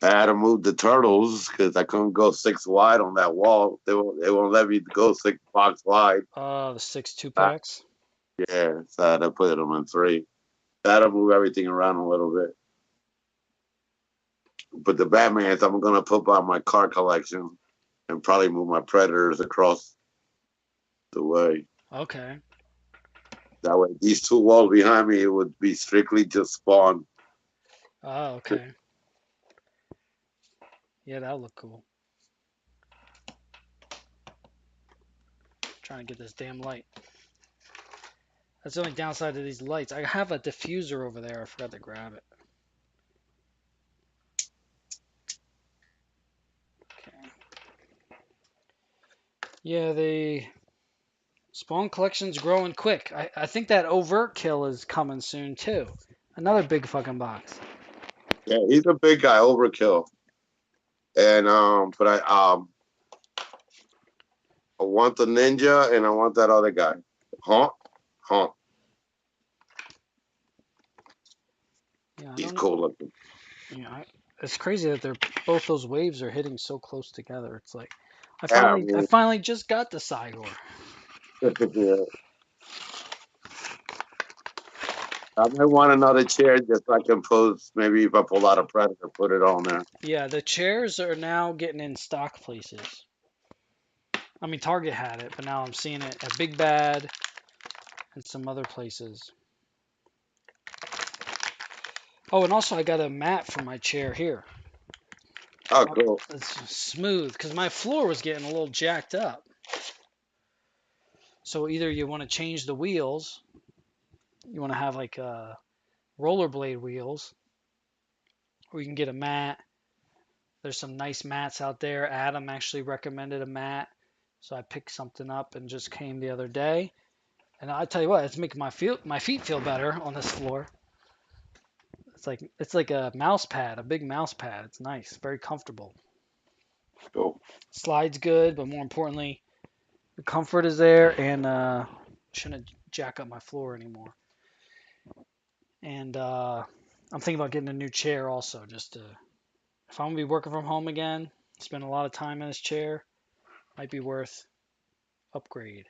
S2: I had to move the turtles because I couldn't go 6 wide on that wall. They won't let me go 6 box wide.
S1: The 6
S2: Uh,
S1: 2-packs.
S2: yeah, so I had to put them in 3. I had to move everything around a little bit. But the Batmans, I'm gonna put by my car collection and probably move my Predators across the way.
S1: Okay.
S2: That way, these 2 walls behind me, it would be strictly just Spawn.
S1: Oh, okay. Yeah, that'll look cool. Trying to get this damn light. That's the only downside to these lights. I have a diffuser over there. I forgot to grab it. Okay. Yeah, the Spawn collection's growing quick. I think that overt kill is coming soon too. Another big fucking box.
S2: Yeah, he's a big guy, overkill. And but I want the ninja and I want that other guy. Huh? Huh.
S1: Yeah, I
S2: He's
S1: don't know.
S2: cool looking.
S1: Yeah, it's crazy that they're both those waves are hitting so close together. It's like
S2: Yeah, I
S1: I
S2: mean,
S1: finally just got the Cygor.
S2: yeah. I might want another chair just so I can post. Maybe if I pull out a Predator, put it on there.
S1: Yeah, the chairs are now getting in stock places. I mean, Target had it, but now I'm seeing it at Big Bad and some other places. Oh, and also I got a mat for my chair here.
S2: Oh, cool.
S1: It's smooth because my floor was getting a little jacked up. So either you want to change the wheels, you want to have like rollerblade wheels, or you can get a mat There's some nice mats out there. Adam actually recommended a mat, so I picked something up and just came the other day. And I tell you what, it's making my feet feel better on this floor. It's like a mouse pad, a big mouse pad. It's nice, very comfortable.
S2: Cool.
S1: Slides good, but more importantly, the comfort is there, and shouldn't jack up my floor anymore. And I'm thinking about getting a new chair also, just to, if I'm gonna be working from home again, spend a lot of time in this chair, might be worth upgrade.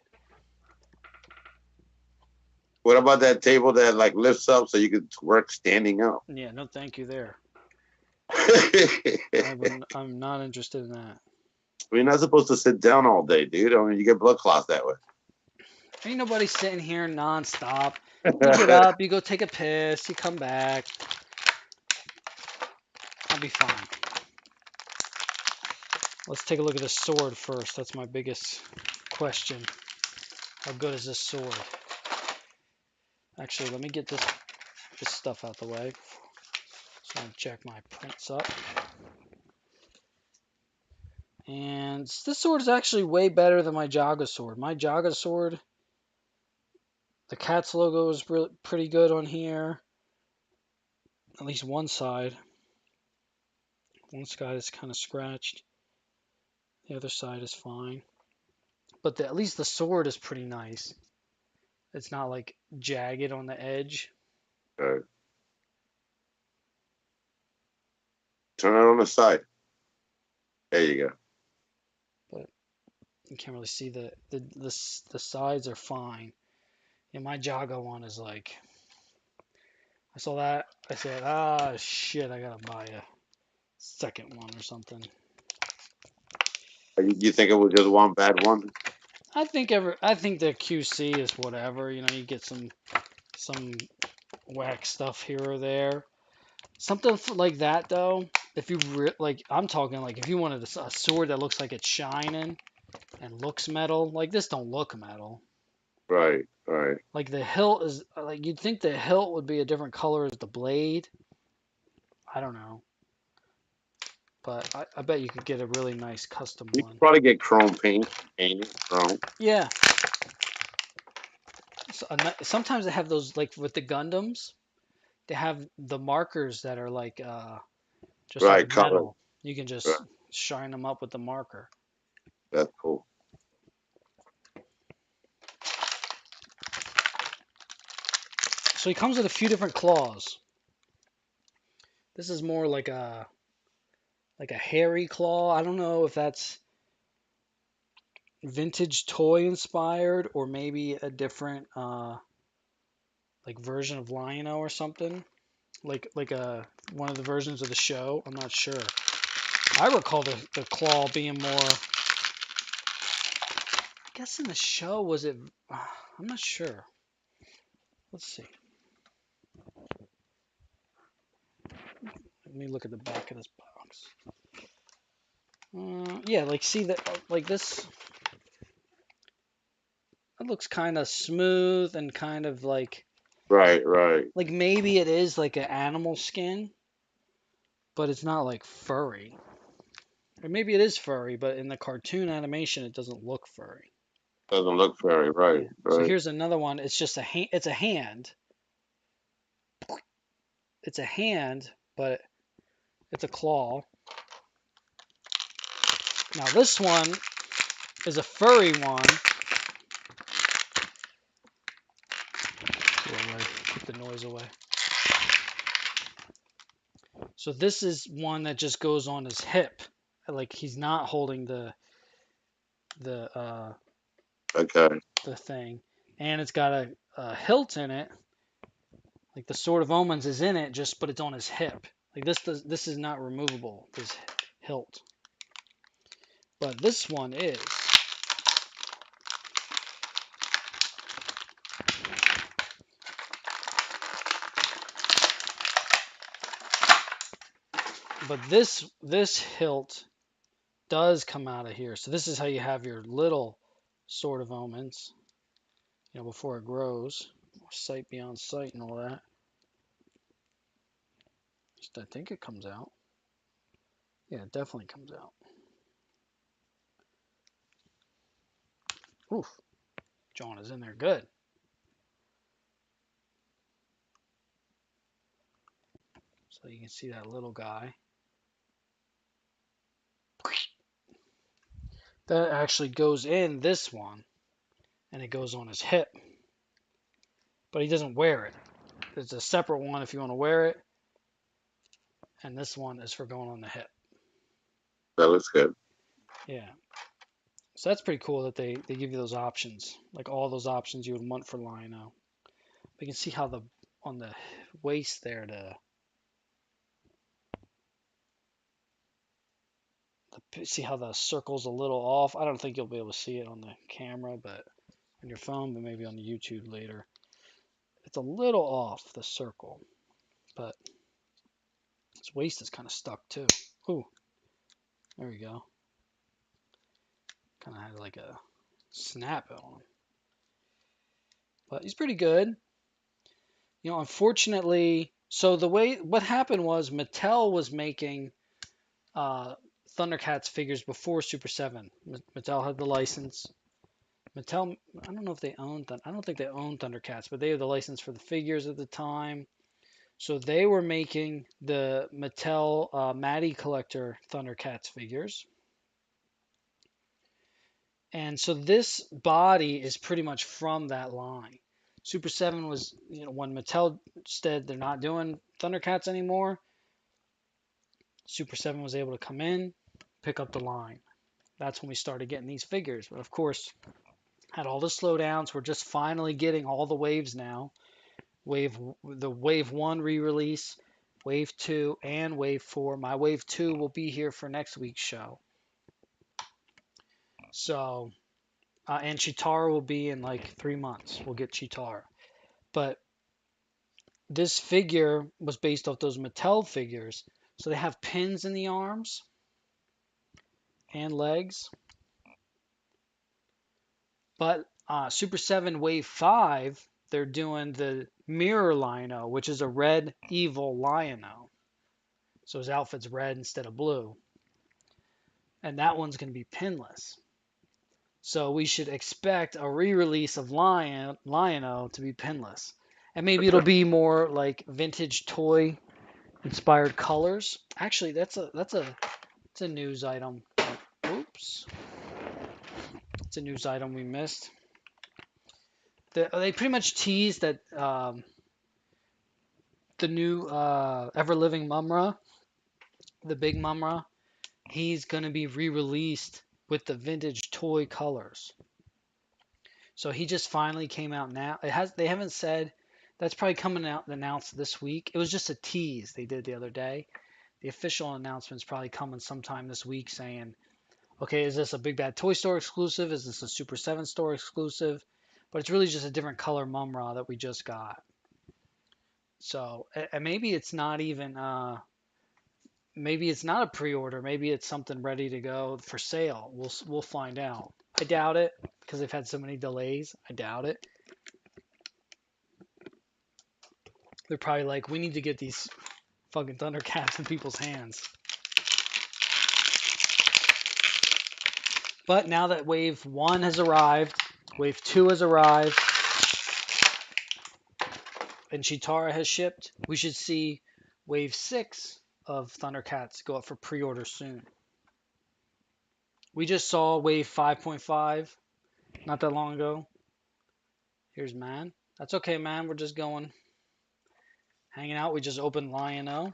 S2: What about that table that like lifts up so you could work standing up?
S1: Yeah, no thank you there.
S2: We're
S1: I'm not interested in that.
S2: not supposed to sit down all day, dude. I mean, you get blood clots that way.
S1: Ain't nobody sitting here nonstop. You get up, you go take a piss, you come back. I'll be fine. Let's take a look at the sword first. That's my biggest question. How good is this sword? Actually, let me get this stuff out the way. So I check my prints up. And this sword is actually way better than my Jaga sword. My Jaga sword, the cat's logo is pretty good on here. At least one side. One side is kind of scratched. The other side is fine. But at least the sword is pretty nice. It's not like jagged on the edge.
S2: Okay. Turn it on the side. There you go.
S1: But you can't really see the sides are fine. And my Jaga one is like, I saw that, I said, ah shit, I gotta buy a second one or something.
S2: You think it was just one bad one?
S1: I think the QC is whatever. You know, you get some whack stuff here or there. Something like that though. If you like, I'm talking like if you wanted a sword that looks like it's shining and looks metal, like this don't look metal.
S2: Right, right.
S1: Like the hilt is like you'd think the hilt would be a different color as the blade. I don't know, but I bet you could get a really nice custom
S2: You
S1: one.
S2: could probably get chrome painted chrome.
S1: Yeah. So, sometimes they have those like with the Gundams. They have the markers that are like just like
S2: Right, color.
S1: metal. You can
S2: Right.
S1: just shine them up with the marker.
S2: That's cool.
S1: So he comes with a few different claws. This is more like a hairy claw. I don't know if that's vintage toy inspired or maybe a different like version of Lion-O or something. Like a one of the versions of the show. I'm not sure. I recall the claw being more. I guess in the show was it? I'm not sure. Let's see. Let me look at the back of this box. Yeah, like see that like this. It looks kind of smooth and kind of
S2: Right, right.
S1: like maybe it is like an animal skin, but it's not like furry. Or maybe it is furry, but in the cartoon animation it doesn't look furry.
S2: Doesn't look very right,
S1: Yeah. So
S2: right.
S1: here's another one. It's just a hand. It's a hand. It's a hand, but it's a claw. Now this one is a furry one. Keep the noise away. So this is one that just goes on his hip, like he's not holding the
S2: Okay.
S1: the thing, and it's got a hilt in it. Like the Sword of Omens is in it, just but it's on his hip. Like this is not removable. This hilt, but this one is. But this hilt does come out of here. So this is how you have your little Sword of Omens, you know, before it grows. Sight beyond sight and all that. Just I think it comes out. Yeah, it definitely comes out. Oof, John is in there good. So you can see that little guy. That actually goes in this one, and it goes on his hip. But he doesn't wear it. There's a separate one if you want to wear it, and this one is for going on the hip.
S2: That looks good.
S1: Yeah. So that's pretty cool that they give you those options, like all those options you would want for Lionel. You can see how the on the waist there see how the circle's a little off. I don't think you'll be able to see it on the camera, but on your phone, but maybe on the YouTube later. It's a little off the circle, but his waist is kind of stuck too. Ooh, there we go. Kind of had like a snap on him, but he's pretty good. You know, unfortunately, so the way what happened was Mattel was making uh, Thundercats figures before Super 7. Mattel had the license. Mattel, I don't know if they owned I don't think they owned Thundercats, but they had the license for the figures at the time. So they were making the Mattel Matty Collector Thundercats figures. And so this body is pretty much from that line. Super 7 was, you know, when Mattel said they're not doing Thundercats anymore, Super 7 was able to come in, pick up the line. That's when we started getting these figures. But of course, had all the slowdowns. We're just finally getting all the waves now. The Wave 1 re-release, Wave 2, and Wave 4. My Wave 2 will be here for next week's show. So, and Chitara will be in like 3 months. We'll get Chitara. But this figure was based off those Mattel figures. So they have pins in the arms and legs. But Super 7 Wave 5, they're doing the Mirror Lion-O, which is a red evil Lion-O. So his outfit's red instead of blue. And that one's going to be pinless. So we should expect a re-release of Lion-O to be pinless. And maybe it'll be more like vintage toy inspired colors. Actually, that's a news item. Oops. It's a news item we missed. They pretty much teased that the new Ever Living Mumra, the big Mumra, he's going to be re-released with the vintage toy colors. So he just finally came out now. They haven't said that's probably coming out and announced this week. It was just a tease they did the other day. The official announcement's probably coming sometime this week saying, okay, is this a Big Bad Toy Store exclusive? Is this a Super 7 store exclusive? But it's really just a different color Mumra that we just got. So, and maybe it's not even maybe it's not a pre-order. Maybe it's something ready to go for sale. We'll find out. I doubt it because they've had so many delays. I doubt it. They're probably like, we need to get these fucking Thundercats in people's hands. But now that Wave 1 has arrived, Wave 2 has arrived, and Chitara has shipped, we should see Wave 6 of Thundercats go up for pre-order soon. We just saw Wave 5.5 not that long ago. Here's Man. That's okay, Man. We're just going, hanging out. We just opened Lion-O,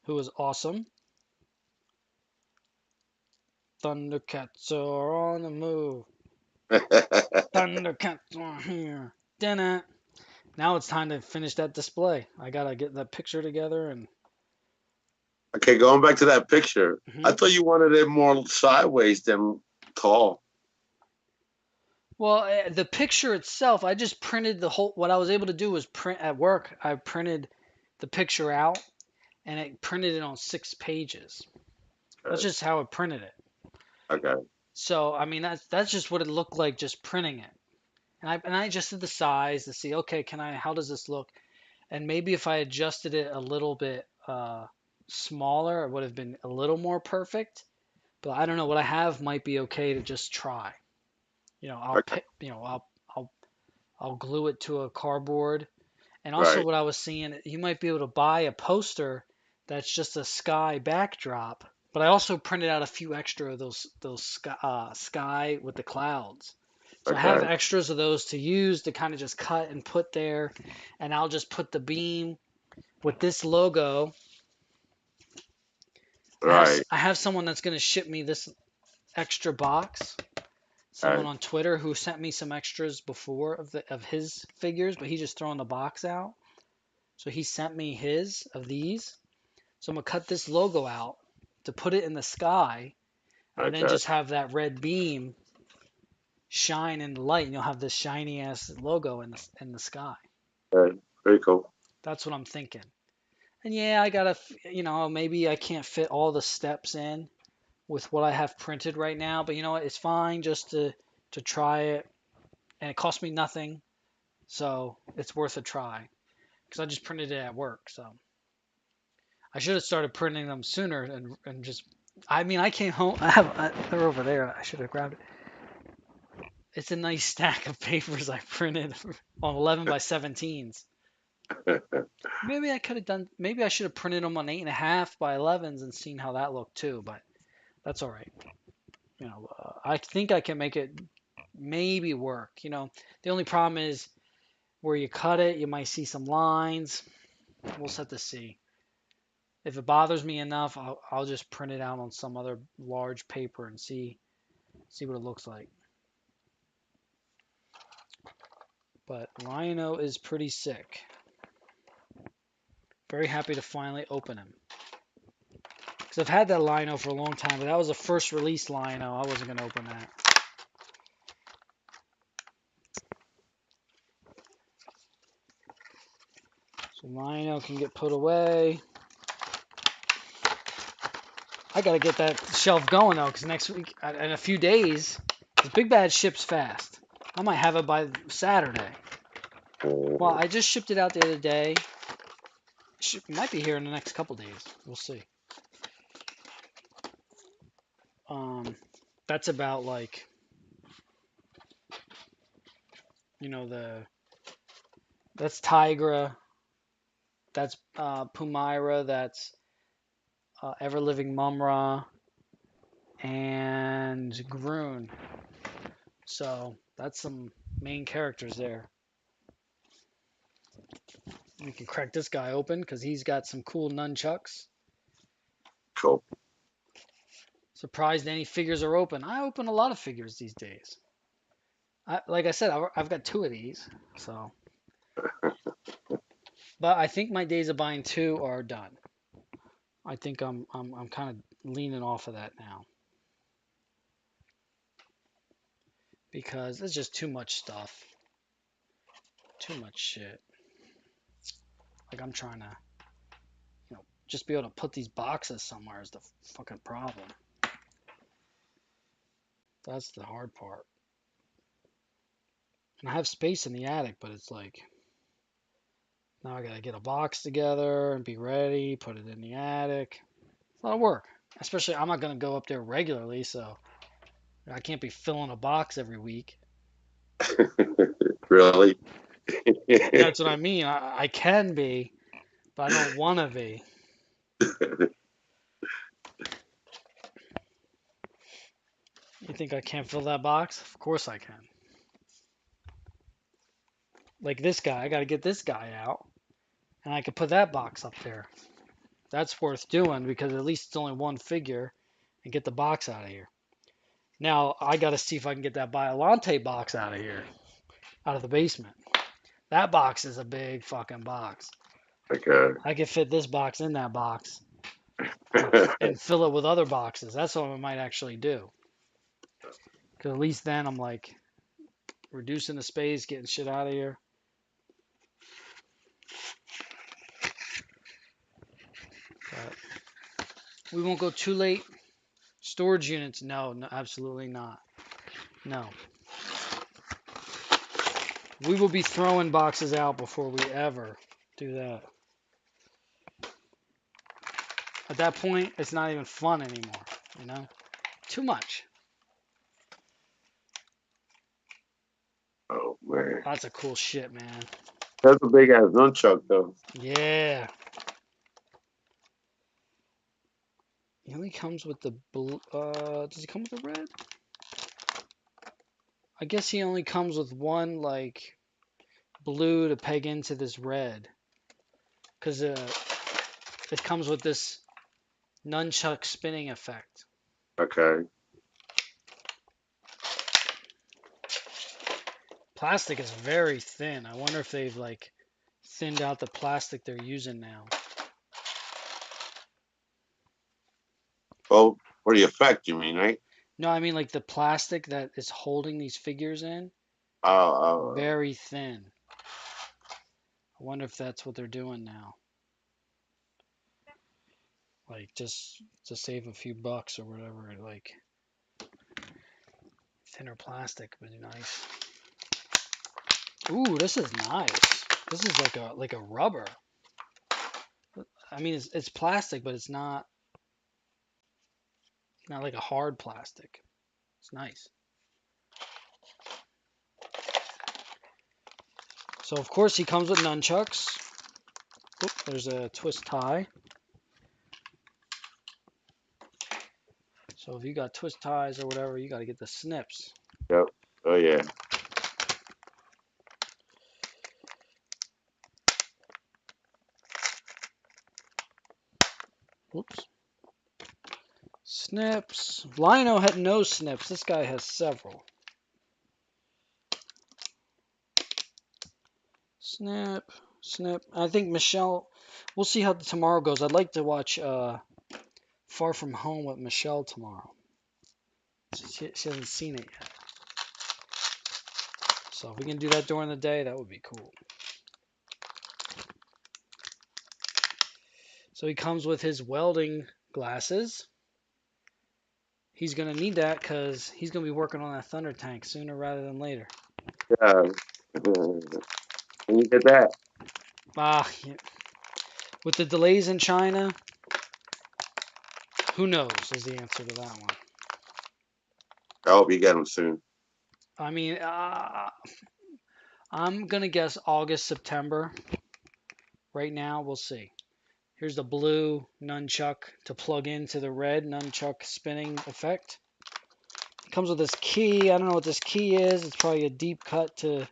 S1: who is awesome. Thundercats are on the move. Thundercats are here. Dinner. Now it's time to finish that display. I gotta get that picture together and.
S2: Okay, going back to that picture, I
S1: Mhm.
S2: thought you wanted it more sideways than tall.
S1: Well, the picture itself, I just printed the whole. What I was able to do was print at work. I printed the picture out, and it printed it on 6 pages. That's
S2: Okay.
S1: just how it printed it.
S2: Okay.
S1: So I mean, that's just what it looked like just printing it. And I just did the size to see, okay, how does this look? And maybe if I adjusted it a little bit smaller, it would have been a little more perfect. But I don't know. What I have might be okay to just try.
S2: Okay.
S1: I'll glue it to a cardboard. And also,
S2: Right.
S1: what I was seeing, you might be able to buy a poster that's just a sky backdrop. But I also printed out a few extra of those sky with the clouds. So I have
S2: Okay.
S1: extras of those to use to kind of just cut and put there, and I'll just put the beam with this logo.
S2: Right.
S1: I have someone that's going to ship me this extra box. Someone
S2: Right.
S1: on Twitter who sent me some extras before of his figures, but he's just throwing the box out. So he sent me his of these. So I'm gonna cut this logo out to put it in the sky, and then
S2: Okay.
S1: just have that red beam shine in the light, and you'll have this shiny ass logo in the sky.
S2: Okay. Pretty cool.
S1: That's what I'm thinking. And yeah, I gotta, maybe I can't fit all the steps in with what I have printed right now, but you know what? It's fine just to try it, and it cost me nothing, so it's worth a try. Because I just printed it at work, so I should have started printing them sooner and just. I mean, I came home. They're over there. I should have grabbed it. It's a nice stack of papers I printed on 11 by 17s. Maybe I could have done. Maybe I should have printed them on 8.5 by 11s and seen how that looked too. But that's all right. I think I can make it maybe work. The only problem is where you cut it, you might see some lines. We'll just have to see. If it bothers me enough, I'll just print it out on some other large paper and see what it looks like. But Rhino is pretty sick. Very happy to finally open him. Because I've had that Lino for a long time, but that was a first release Lino. I wasn't going to open that. So Lino can get put away. I got to get that shelf going, though, because next week, in a few days, the Big Bad ships fast. I might have it by Saturday. Well, I just shipped it out the other day. It might be here in the next couple days. We'll see. That's about like, that's Tigra, that's Pumira, that's Ever Living Mumra, and Groon. So that's some main characters there. We can crack this guy open because he's got some cool nunchucks.
S2: Cool.
S1: Surprised any figures are open. I open a lot of figures these days. Like I said, I've got two of these, so. But I think my days of buying two are done. I think I'm kind of leaning off of that now because it's just too much stuff, too much shit. Like I'm trying to, just be able to put these boxes somewhere is the fucking problem. That's the hard part. And I have space in the attic, but it's like now I gotta get a box together and be ready, put it in the attic. It's a lot of work. Especially I'm not gonna go up there regularly, so I can't be filling a box every week.
S2: Really?
S1: That's what I mean. I can be, but I don't want to be. You think I can't fill that box? Of course I can. Like this guy, I got to get this guy out, and I could put that box up there. That's worth doing because at least it's only one figure, and get the box out of here. Now I got to see if I can get that Biolante box out of here, out of the basement. That box is a big fucking box.
S2: Okay.
S1: I could fit this box in that box and fill it with other boxes. That's what I might actually do. Because at least then I'm like reducing the space, getting shit out of here. But we won't go too late. Storage units, no, absolutely not. No. We will be throwing boxes out before we ever Do that. At that point, it's not even fun anymore. You know, too much.
S2: Oh man,
S1: Lots of cool shit, man.
S2: that's a big ass nunchuck though.
S1: Yeah. He only comes with the blue. Does he come with the red? I guess he only comes with one like blue to peg into this red, because it comes with this nunchuck spinning effect.
S2: Okay.
S1: Plastic is very thin. I wonder if they've like thinned out the plastic they're using now.
S2: Well, for the effect, you mean, right?
S1: No, I mean like the plastic that is holding these figures in,
S2: Oh, oh,
S1: very thin. I wonder if that's what they're doing now. Like just to save a few bucks or whatever, like thinner plastic would be nice. Ooh, this is nice. This is like a rubber. I mean, it's plastic, but it's not like a hard plastic. It's nice. So of course he comes with nunchucks. Oop, there's a twist tie. So if you got twist ties or whatever, you got to get the snips.
S2: yep. Oh yeah.
S1: Oops. Snips. Lino had no snips. This guy has several. Snip, snip. I think Michelle. We'll see how tomorrow goes. I'd like to watch Far From Home with Michelle tomorrow. She hasn't seen it yet. So if we can do that during the day, that would be cool. So he comes with his welding glasses. He's going to need that because he's going to be working on that Thunder tank sooner rather than later.
S2: Yeah. When you get that,
S1: Ah, with the delays in China, who knows is the answer to that one.
S2: I hope you get them soon.
S1: I mean, I'm going to guess August, September. Right now, we'll see. Here's the blue nunchuck to plug into the red nunchuck spinning effect. It comes with this key. I don't know what this key is. It's probably a deep cut to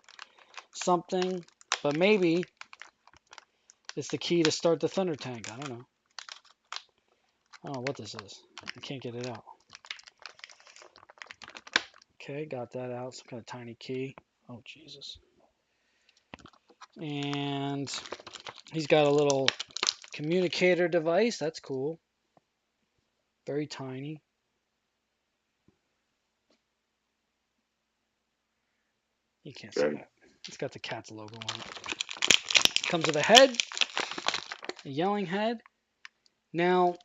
S1: something, but maybe it's the key to start the Thunder tank. I don't know. I don't know what this is. I can't get it out. Okay, got that out. Some kind of tiny key. Oh, Jesus. And he's got a little communicator device. That's cool. Very tiny. You can't see
S2: Okay.
S1: that. It's got the cat's logo on it. Comes with a head, a yelling head. Now,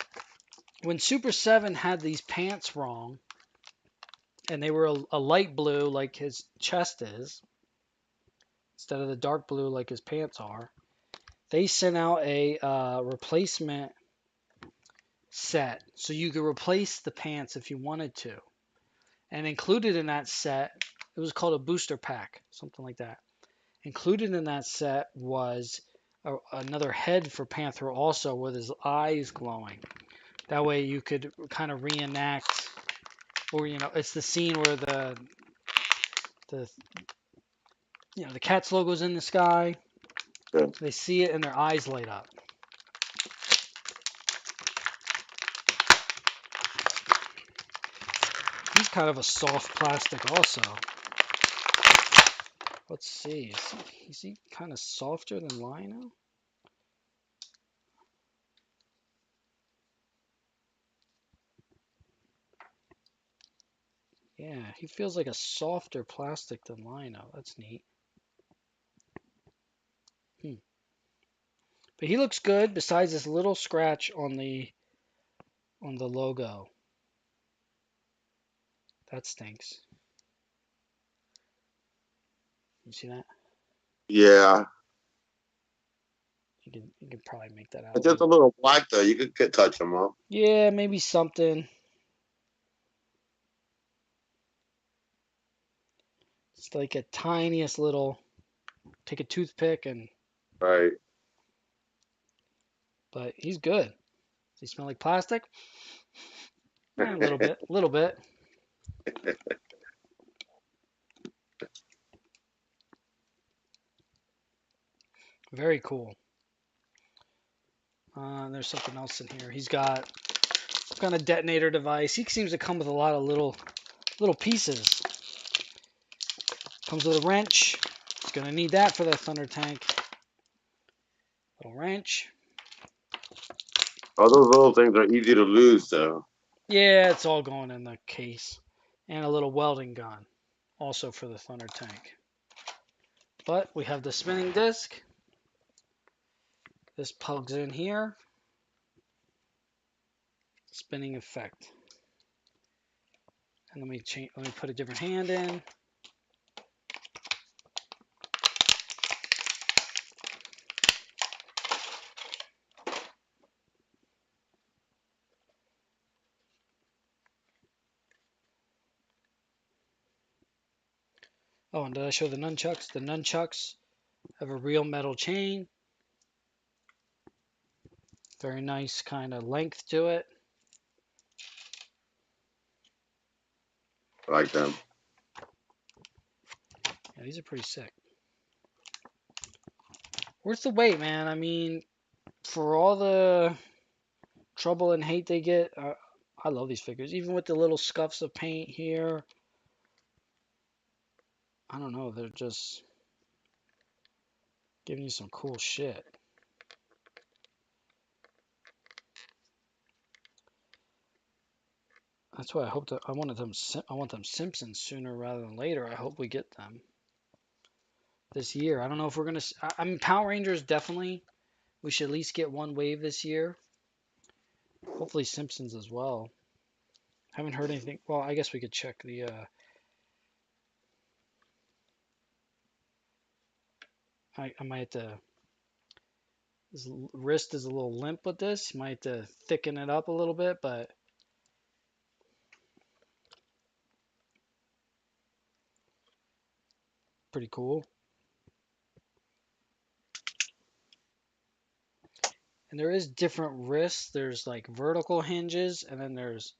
S1: when Super 7 had these pants wrong, and they were a light blue like his chest is, instead of the dark blue like his pants are, they sent out a replacement set. So you could replace the pants if you wanted to. And included in that set, it was called a booster pack, something like that. Included in that set was another head for Panther also with his eyes glowing. That way you could kind of reenact, or it's the scene where the the cat's logo's in the sky.
S2: Yeah.
S1: They see it and their eyes light up. He's kind of a soft plastic also. Let's see. Is he kind of softer than Lino? Yeah, he feels like a softer plastic than Lino. That's neat. But he looks good besides this little scratch on the logo. That stinks. You see that?
S2: Yeah.
S1: You can probably make that out a
S2: It's just
S1: little.
S2: a little black though. You could touch them up.
S1: Yeah, maybe something. It's like a tiniest little. Take a toothpick and.
S2: Right.
S1: But he's good. Does he smell like plastic? A little bit. A little bit. Very cool. There's something else in here. He's got some kind of detonator device. He seems to come with a lot of little pieces. Comes with a wrench. He's gonna need that for the thunder tank. Little wrench.
S2: All those little things are easy to lose though.
S1: Yeah, it's all going in the case. And a little welding gun, also for the thunder tank. But we have the spinning disc. This plugs in here. Spinning effect. And let me put a different hand in. Oh, and did I show the nunchucks? The nunchucks have a real metal chain. Very nice kind of length to it.
S2: I like them.
S1: Yeah, these are pretty sick. Worth the wait, man. I mean, for all the trouble and hate they get, I love these figures. Even with the little scuffs of paint here. I don't know. They're just giving you some cool shit. That's why I want them Simpsons sooner rather than later. I hope we get them this year. I don't know if we're gonna. I mean, Power Rangers definitely. We should at least get one wave this year. Hopefully Simpsons as well. Haven't heard anything. Well, I guess we could check the. I might have to. His wrist is a little limp with this. You might have to thicken it up a little bit, but pretty cool. And there is different wrists. There's like vertical hinges, and then there's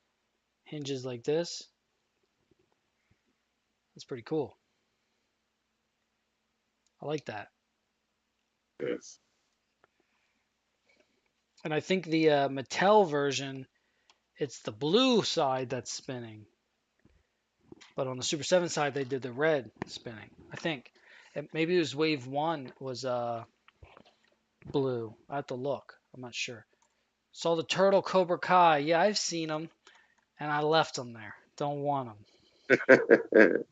S1: hinges like this. That's pretty cool. I like that.
S2: Yes.
S1: And I think the Mattel version, it's the blue side that's spinning. But on the Super 7 side, they did the red spinning. I think. Maybe it was Wave 1 was blue. I have to look. I'm not sure. Saw the Turtle Cobra Kai. Yeah, I've seen them. And I left them there. Don't want them.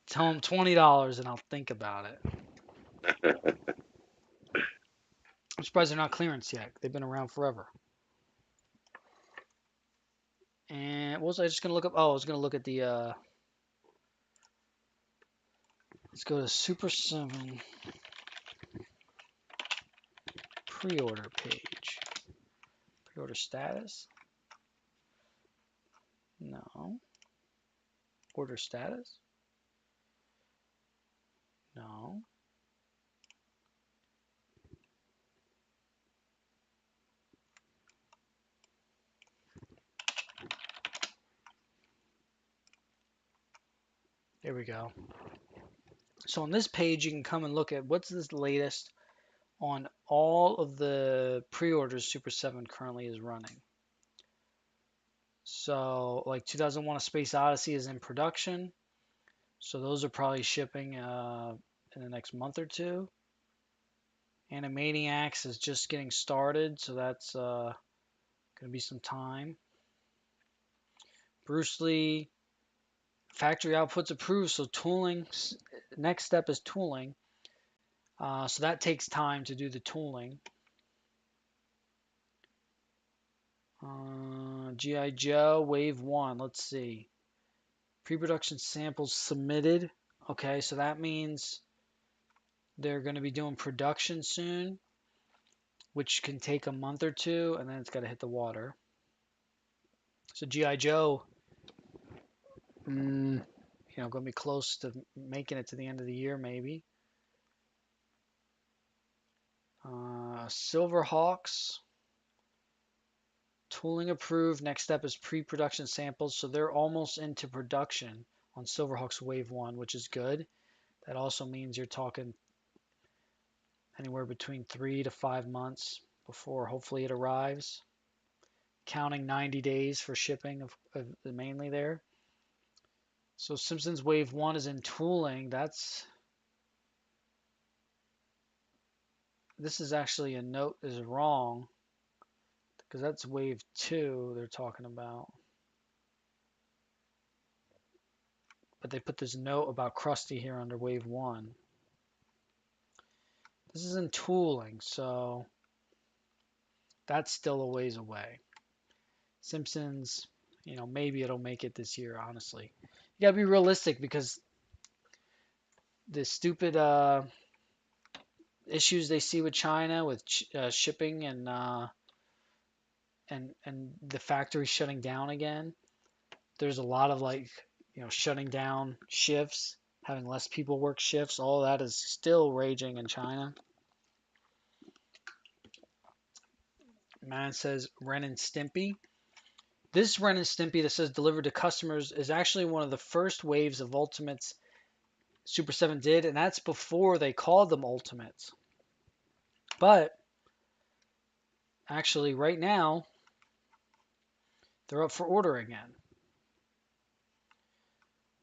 S1: Tell them $20 and I'll think about it. I'm surprised they're not clearance yet. They've been around forever. And what was I just going to look up? Oh, I was going to look at the. Let's go to Super 7 pre-order page. Pre-order status? No. Order status? No. There we go. So on this page, you can come and look at what's this latest on all of the pre-orders Super 7 currently is running. So like 2001: A Space Odyssey is in production. So those are probably shipping in the next month or two. Animaniacs is just getting started, so that's going to be some time. Bruce Lee, factory outputs approved, so tooling. Next step is tooling. So that takes time to do the tooling. G.I. Joe, Wave 1. Let's see. Pre-production samples submitted. Okay, so that means They're going to be doing production soon, which can take a month or two, and then it's got to hit the water. So G.I. Joe, going to be close to making it to the end of the year, maybe. Silverhawks, tooling approved. Next step is pre-production samples, so they're almost into production on Silverhawks Wave 1, which is good. That also means you're talking anywhere between 3 to 5 months before hopefully it arrives. Counting 90 days for shipping of mainly there. So Simpsons Wave 1 is in tooling. This is actually a note is wrong because that's Wave 2 they're talking about. But they put this note about Krusty here under Wave 1. This is in tooling, so that's still a ways away. Simpsons, maybe it'll make it this year, honestly. You gotta be realistic because the stupid issues they see with China with shipping and the factory shutting down again. There's a lot of shutting down shifts, having less people work shifts. All that is still raging in China. Man says Ren and Stimpy. This Ren and Stimpy that says delivered to customers is actually one of the first waves of Ultimates Super 7 did, and that's before they called them Ultimates. But actually, right now, they're up for order again.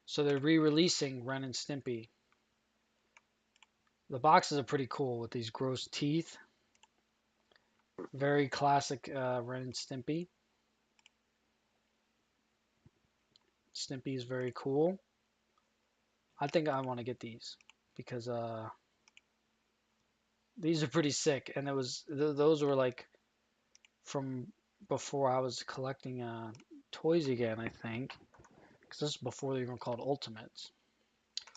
S1: So they're re-releasing Ren and Stimpy. The boxes are pretty cool with these gross teeth. Very classic Ren and Stimpy. Stimpy is very cool. I think I want to get these because these are pretty sick, and those were like from before I was collecting toys again, I think, because this is before they were called Ultimates.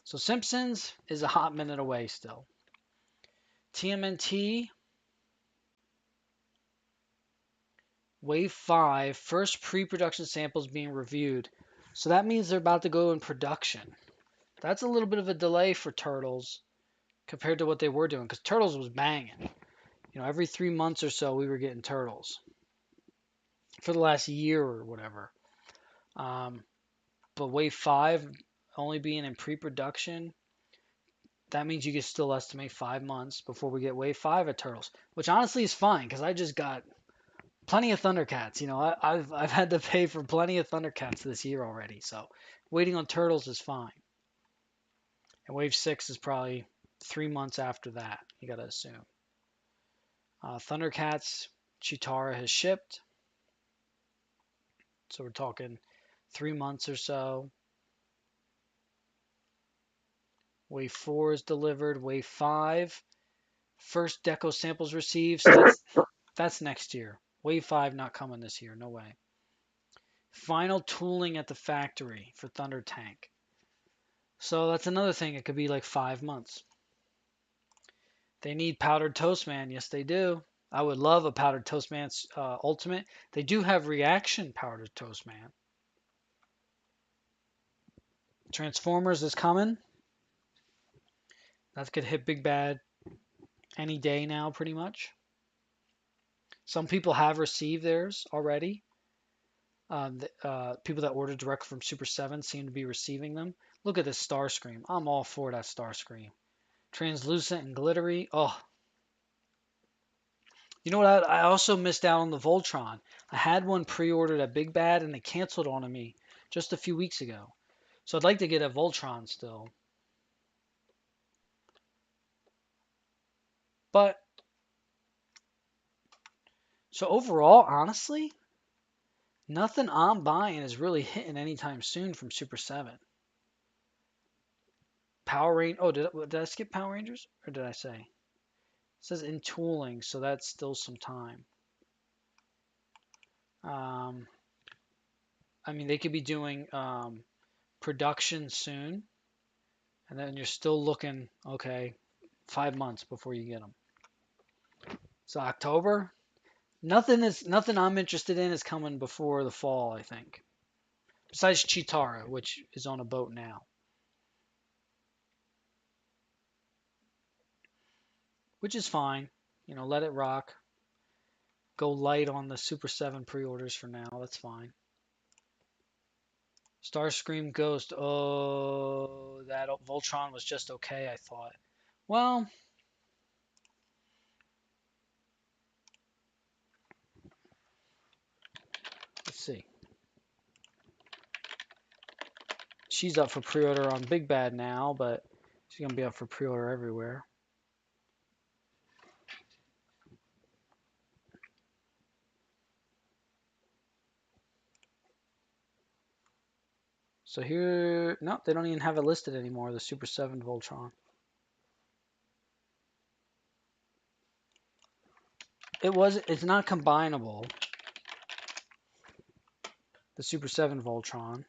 S1: So Simpsons is a hot minute away still. TMNT Wave 5, first pre-production samples being reviewed. So that means they're about to go in production. That's a little bit of a delay for Turtles compared to what they were doing, because Turtles was banging. Every 3 months or so we were getting Turtles for the last year or whatever. But Wave 5 only being in pre-production, that means you can still estimate 5 months before we get Wave 5 of Turtles, which honestly is fine because I just got plenty of Thundercats. I've had to pay for plenty of Thundercats this year already, so waiting on Turtles is fine. And Wave 6 is probably 3 months after that, you gotta assume. Thundercats, Chitara has shipped. So we're talking 3 months or so. Wave 4 is delivered. Wave 5, first deco samples received. So that's next year. Wave 5 not coming this year, no way. Final tooling at the factory for Thunder Tank. So that's another thing. It could be like 5 months. They need Powdered Toast Man. Yes, they do. I would love a Powdered Toast Man Ultimate. They do have Reaction Powdered Toast Man. Transformers is coming. That's going to hit Big Bad any day now, pretty much. Some people have received theirs already. People that ordered direct from Super 7 seem to be receiving them. Look at this Starscream. I'm all for that Starscream. Translucent and glittery. Oh. You know what? I also missed out on the Voltron. I had one pre-ordered at Big Bad and they canceled on me just a few weeks ago. So I'd like to get a Voltron still. But, so overall, honestly, nothing I'm buying is really hitting anytime soon from Super 7. Power Rangers. Oh, did I skip Power Rangers? Or did I say? It says in tooling, so that's still some time. I mean, they could be doing production soon. And then you're still looking, okay, 5 months before you get them. So October, nothing I'm interested in is coming before the fall, I think. Besides Chitara, which is on a boat now. Which is fine. Let it rock. Go light on the Super 7 pre-orders for now. That's fine. Starscream Ghost. Oh, that Voltron was just okay, I thought. Well, let's see. She's up for pre-order on Big Bad now, but she's going to be up for pre-order everywhere. So here, no, they don't even have it listed anymore, the Super 7 Voltron. It's not combinable, the Super 7 Voltron.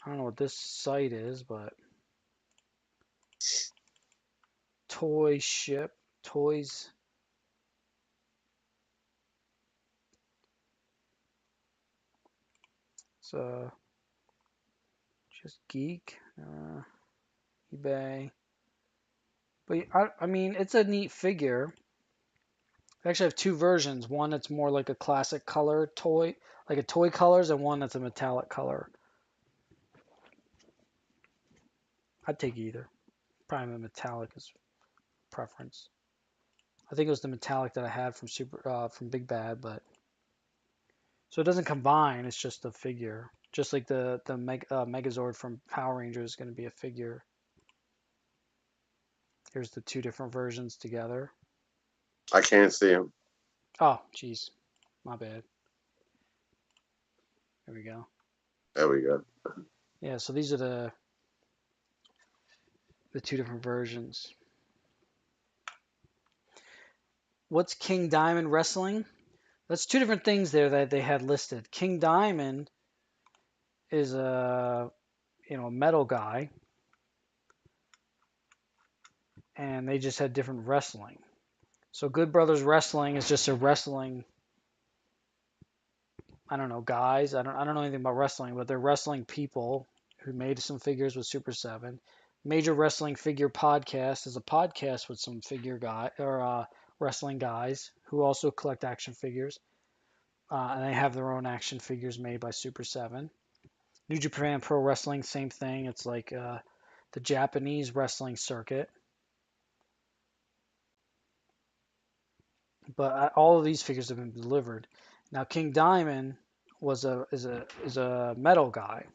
S1: I don't know what this site is, but toy ship, toys. It's just geek, eBay. But I mean, it's a neat figure. I actually have two versions. One that's more like a classic color toy, like a toy colors, and one that's a metallic color. I'd take either. Probably the metallic is preference. I think it was the metallic that I had from Big Bad, but so it doesn't combine. It's just a figure, just like the Megazord from Power Rangers is going to be a figure. Here's the two different versions together.
S2: I can't see him.
S1: Oh, jeez, my bad. There we go.
S2: There we go.
S1: Yeah, so these are the two different versions. What's King Diamond Wrestling? That's two different things there that they had listed. King Diamond is a metal guy, and they just had different wrestling. So Good Brothers Wrestling is just a wrestling. I don't know, guys. I don't know anything about wrestling, but they're wrestling people who made some figures with Super 7. Major Wrestling Figure Podcast is a podcast with some wrestling guys who also collect action figures. And they have their own action figures made by Super 7. New Japan Pro Wrestling, same thing. It's like the Japanese wrestling circuit. But all of these figures have been delivered. Now King Diamond is a metal guy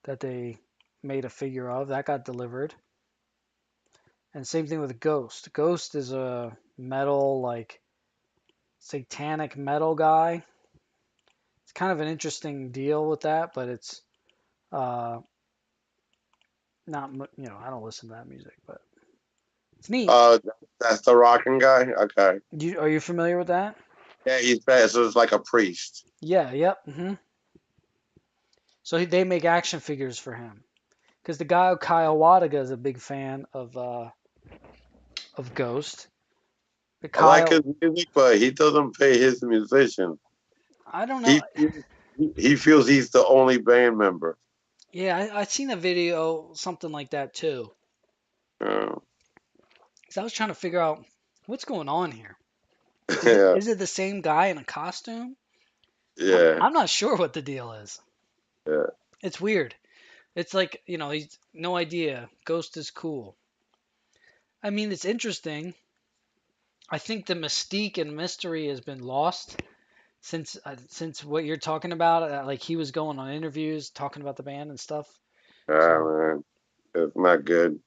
S1: that they made a figure of. That got delivered. And same thing with Ghost. Ghost is a metal, like satanic metal guy. It's kind of an interesting deal with that, but it's not, I don't listen to that music, but it's neat.
S2: That's the rocking guy. Okay.
S1: Are you familiar with that?
S2: Yeah, he's bad. So it's like a priest.
S1: Yeah, yep. So they make action figures for him. Because the guy Kyle Wadaga is a big fan of Ghost. But
S2: I like
S1: Kyle,
S2: his music, but he doesn't pay his musician.
S1: I don't know.
S2: He he feels he's the only band member.
S1: Yeah, I seen a video, something like that too.
S2: Uh,
S1: Because I was trying to figure out what's going on here.
S2: yeah,
S1: Is it the same guy in a costume?
S2: yeah,
S1: I'm not sure what the deal is.
S2: yeah.
S1: It's weird. It's like, he's no idea. Ghost is cool. I mean, it's interesting. I think the mystique and mystery has been lost since what you're talking about. Like he was going on interviews talking about the band and stuff. So,
S2: Man, it's not good.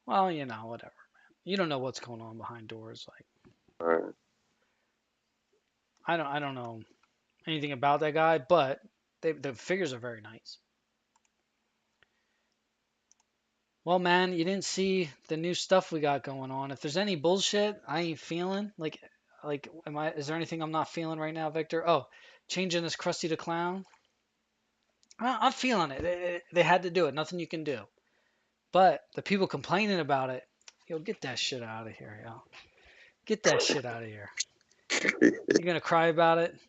S1: well, whatever, man. You don't know what's going on behind doors. Like
S2: Uh,
S1: I don't know anything about that guy, but the figures are very nice. Well, man, you didn't see the new stuff we got going on. If there's any bullshit I ain't feeling, like, is there anything I'm not feeling right now, Victor? Oh, changing this Krusty the Clown. I'm feeling it. They had to do it. Nothing you can do. But the people complaining about it, yo, get that shit out of here, yo. Get that shit out of here. You're gonna cry about it?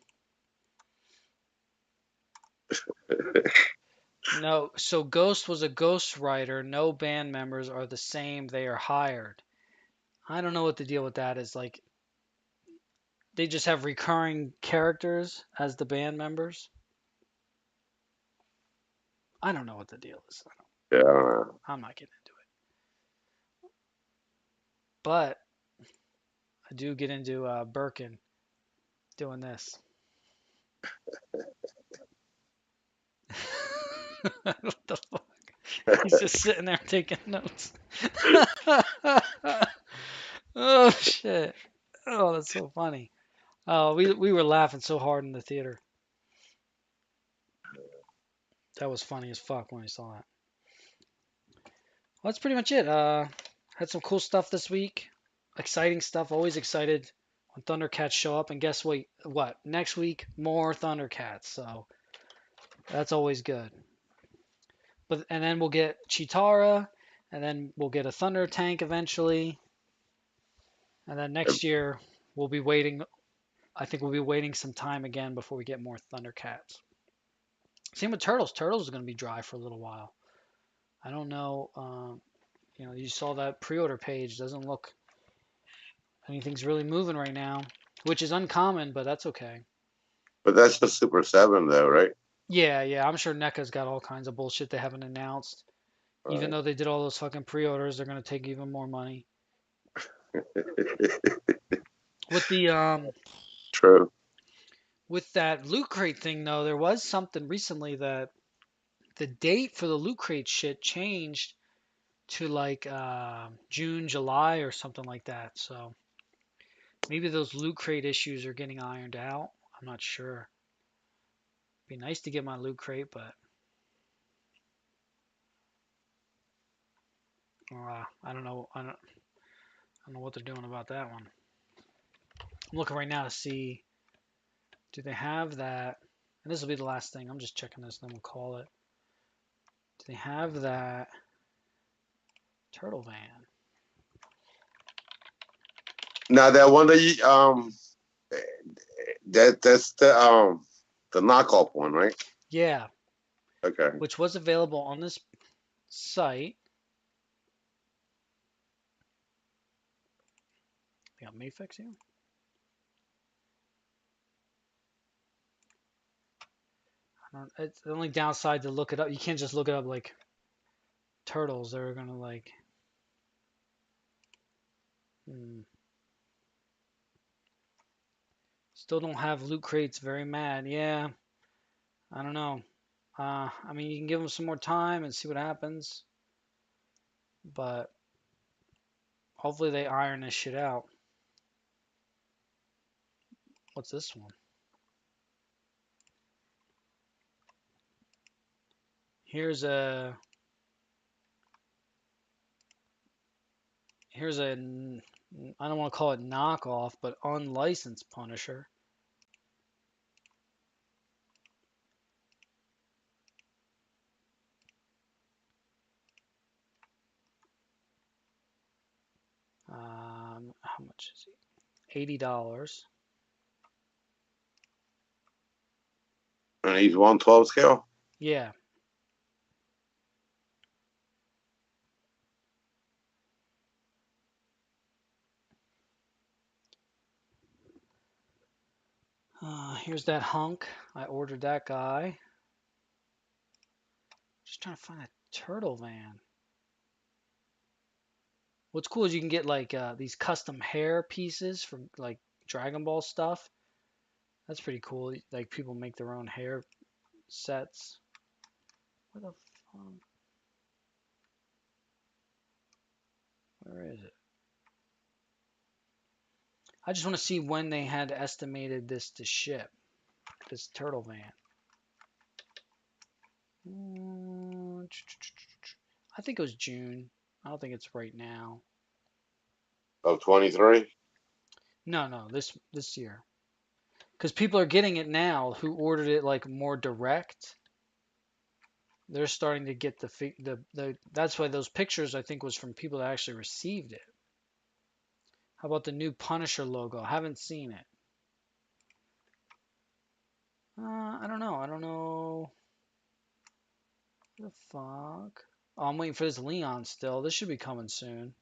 S1: No. So Ghost was a ghostwriter. No band members are the same. They are hired. I don't know what the deal with that is. Like, they just have recurring characters as the band members. I don't know what the deal is.
S2: Yeah, I don't know.
S1: I'm not getting into it. But I do get into Birkin doing this. What the fuck? He's just sitting there taking notes. Oh shit. Oh, that's so funny. Oh, we were laughing so hard in the theater. That was funny as fuck when I saw that. Well, that's pretty much it. Had some cool stuff this week. Exciting stuff. Always excited when Thundercats show up. And guess what? What? Next week, more Thundercats. So that's always good. And then we'll get Chitara, and then we'll get a Thunder Tank eventually. And then next year we'll be waiting. I think we'll be waiting some time again before we get more Thundercats. Same with Turtles. Turtles is going to be dry for a little while. I don't know. You saw that pre-order page. Doesn't look anything's really moving right now, which is uncommon, but that's okay.
S2: But that's just Super 7, though, right?
S1: Yeah, yeah. I'm sure NECA's got all kinds of bullshit they haven't announced. Even
S2: Right.
S1: though they did all those fucking pre-orders, they're going to take even more money. With the
S2: True.
S1: with that Loot Crate thing though, there was something recently that the date for the Loot Crate shit changed to like June, July, or something like that. So maybe those Loot Crate issues are getting ironed out. I'm not sure. Be nice to get my Loot Crate, but I don't know. I don't know what they're doing about that one. I'm looking right now to see, do they have that? And this will be the last thing. I'm just checking this, then we'll call it. Do they have that Turtle Van?
S2: Now that one that you that's the knockoff one, right?
S1: Yeah,
S2: Okay.
S1: which was available on this site. They got Mayfix here. It's the only downside to look it up. You can't just look it up like turtles. They're gonna like. Still don't have loot crates. Very mad. Yeah, I don't know. I mean, you can give them some more time and see what happens, but hopefully they iron this shit out. What's this one? Here's a here's a I don't want to call it knockoff, but unlicensed Punisher. How much is he? $80.
S2: And he's 112 scale.
S1: Yeah. Here's that hunk. I ordered that guy. Just trying to find a turtle van. What's cool is you can get like these custom hair pieces from like Dragon Ball stuff. That's pretty cool. Like people make their own hair sets. Where the fuck? Where is it? I just want to see when they had estimated this to ship. This turtle van. I think it was June. I don't think it's right now.
S2: Of 23.
S1: No, no, this year. Because people are getting it now who ordered it like more direct. They're starting to get the that's why those pictures I think was from people that actually received it. How about the new Punisher logo? I haven't seen it. I don't know. I don't know. The fuck? Oh, I'm waiting for this Leon still. This should be coming soon.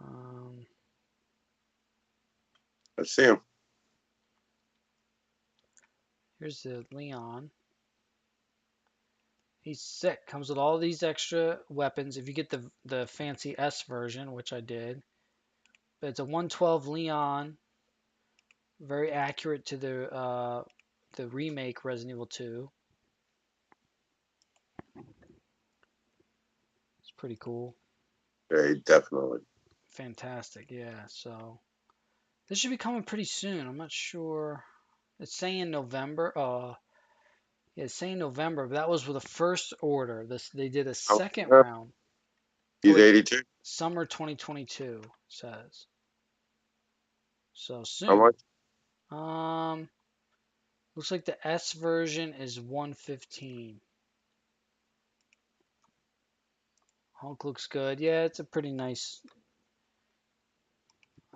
S1: Um,
S2: Let's see him.
S1: here's the Leon. He's sick. Comes with all these extra weapons. If you get the fancy S version, which I did, but it's a 112 Leon, very accurate to the remake Resident Evil 2. It's pretty cool.
S2: Yeah, definitely.
S1: Fantastic. Yeah. So this should be coming pretty soon. I'm not sure. It's saying November. Yeah, it's saying November, but that was with the first order. This they did a
S2: Oh,
S1: second round. Oh
S2: he's
S1: wait,
S2: 82.
S1: summer 2022 says. So
S2: How
S1: soon.
S2: much?
S1: Um, looks like the S version is 115. Hulk looks good. Yeah, it's a pretty nice.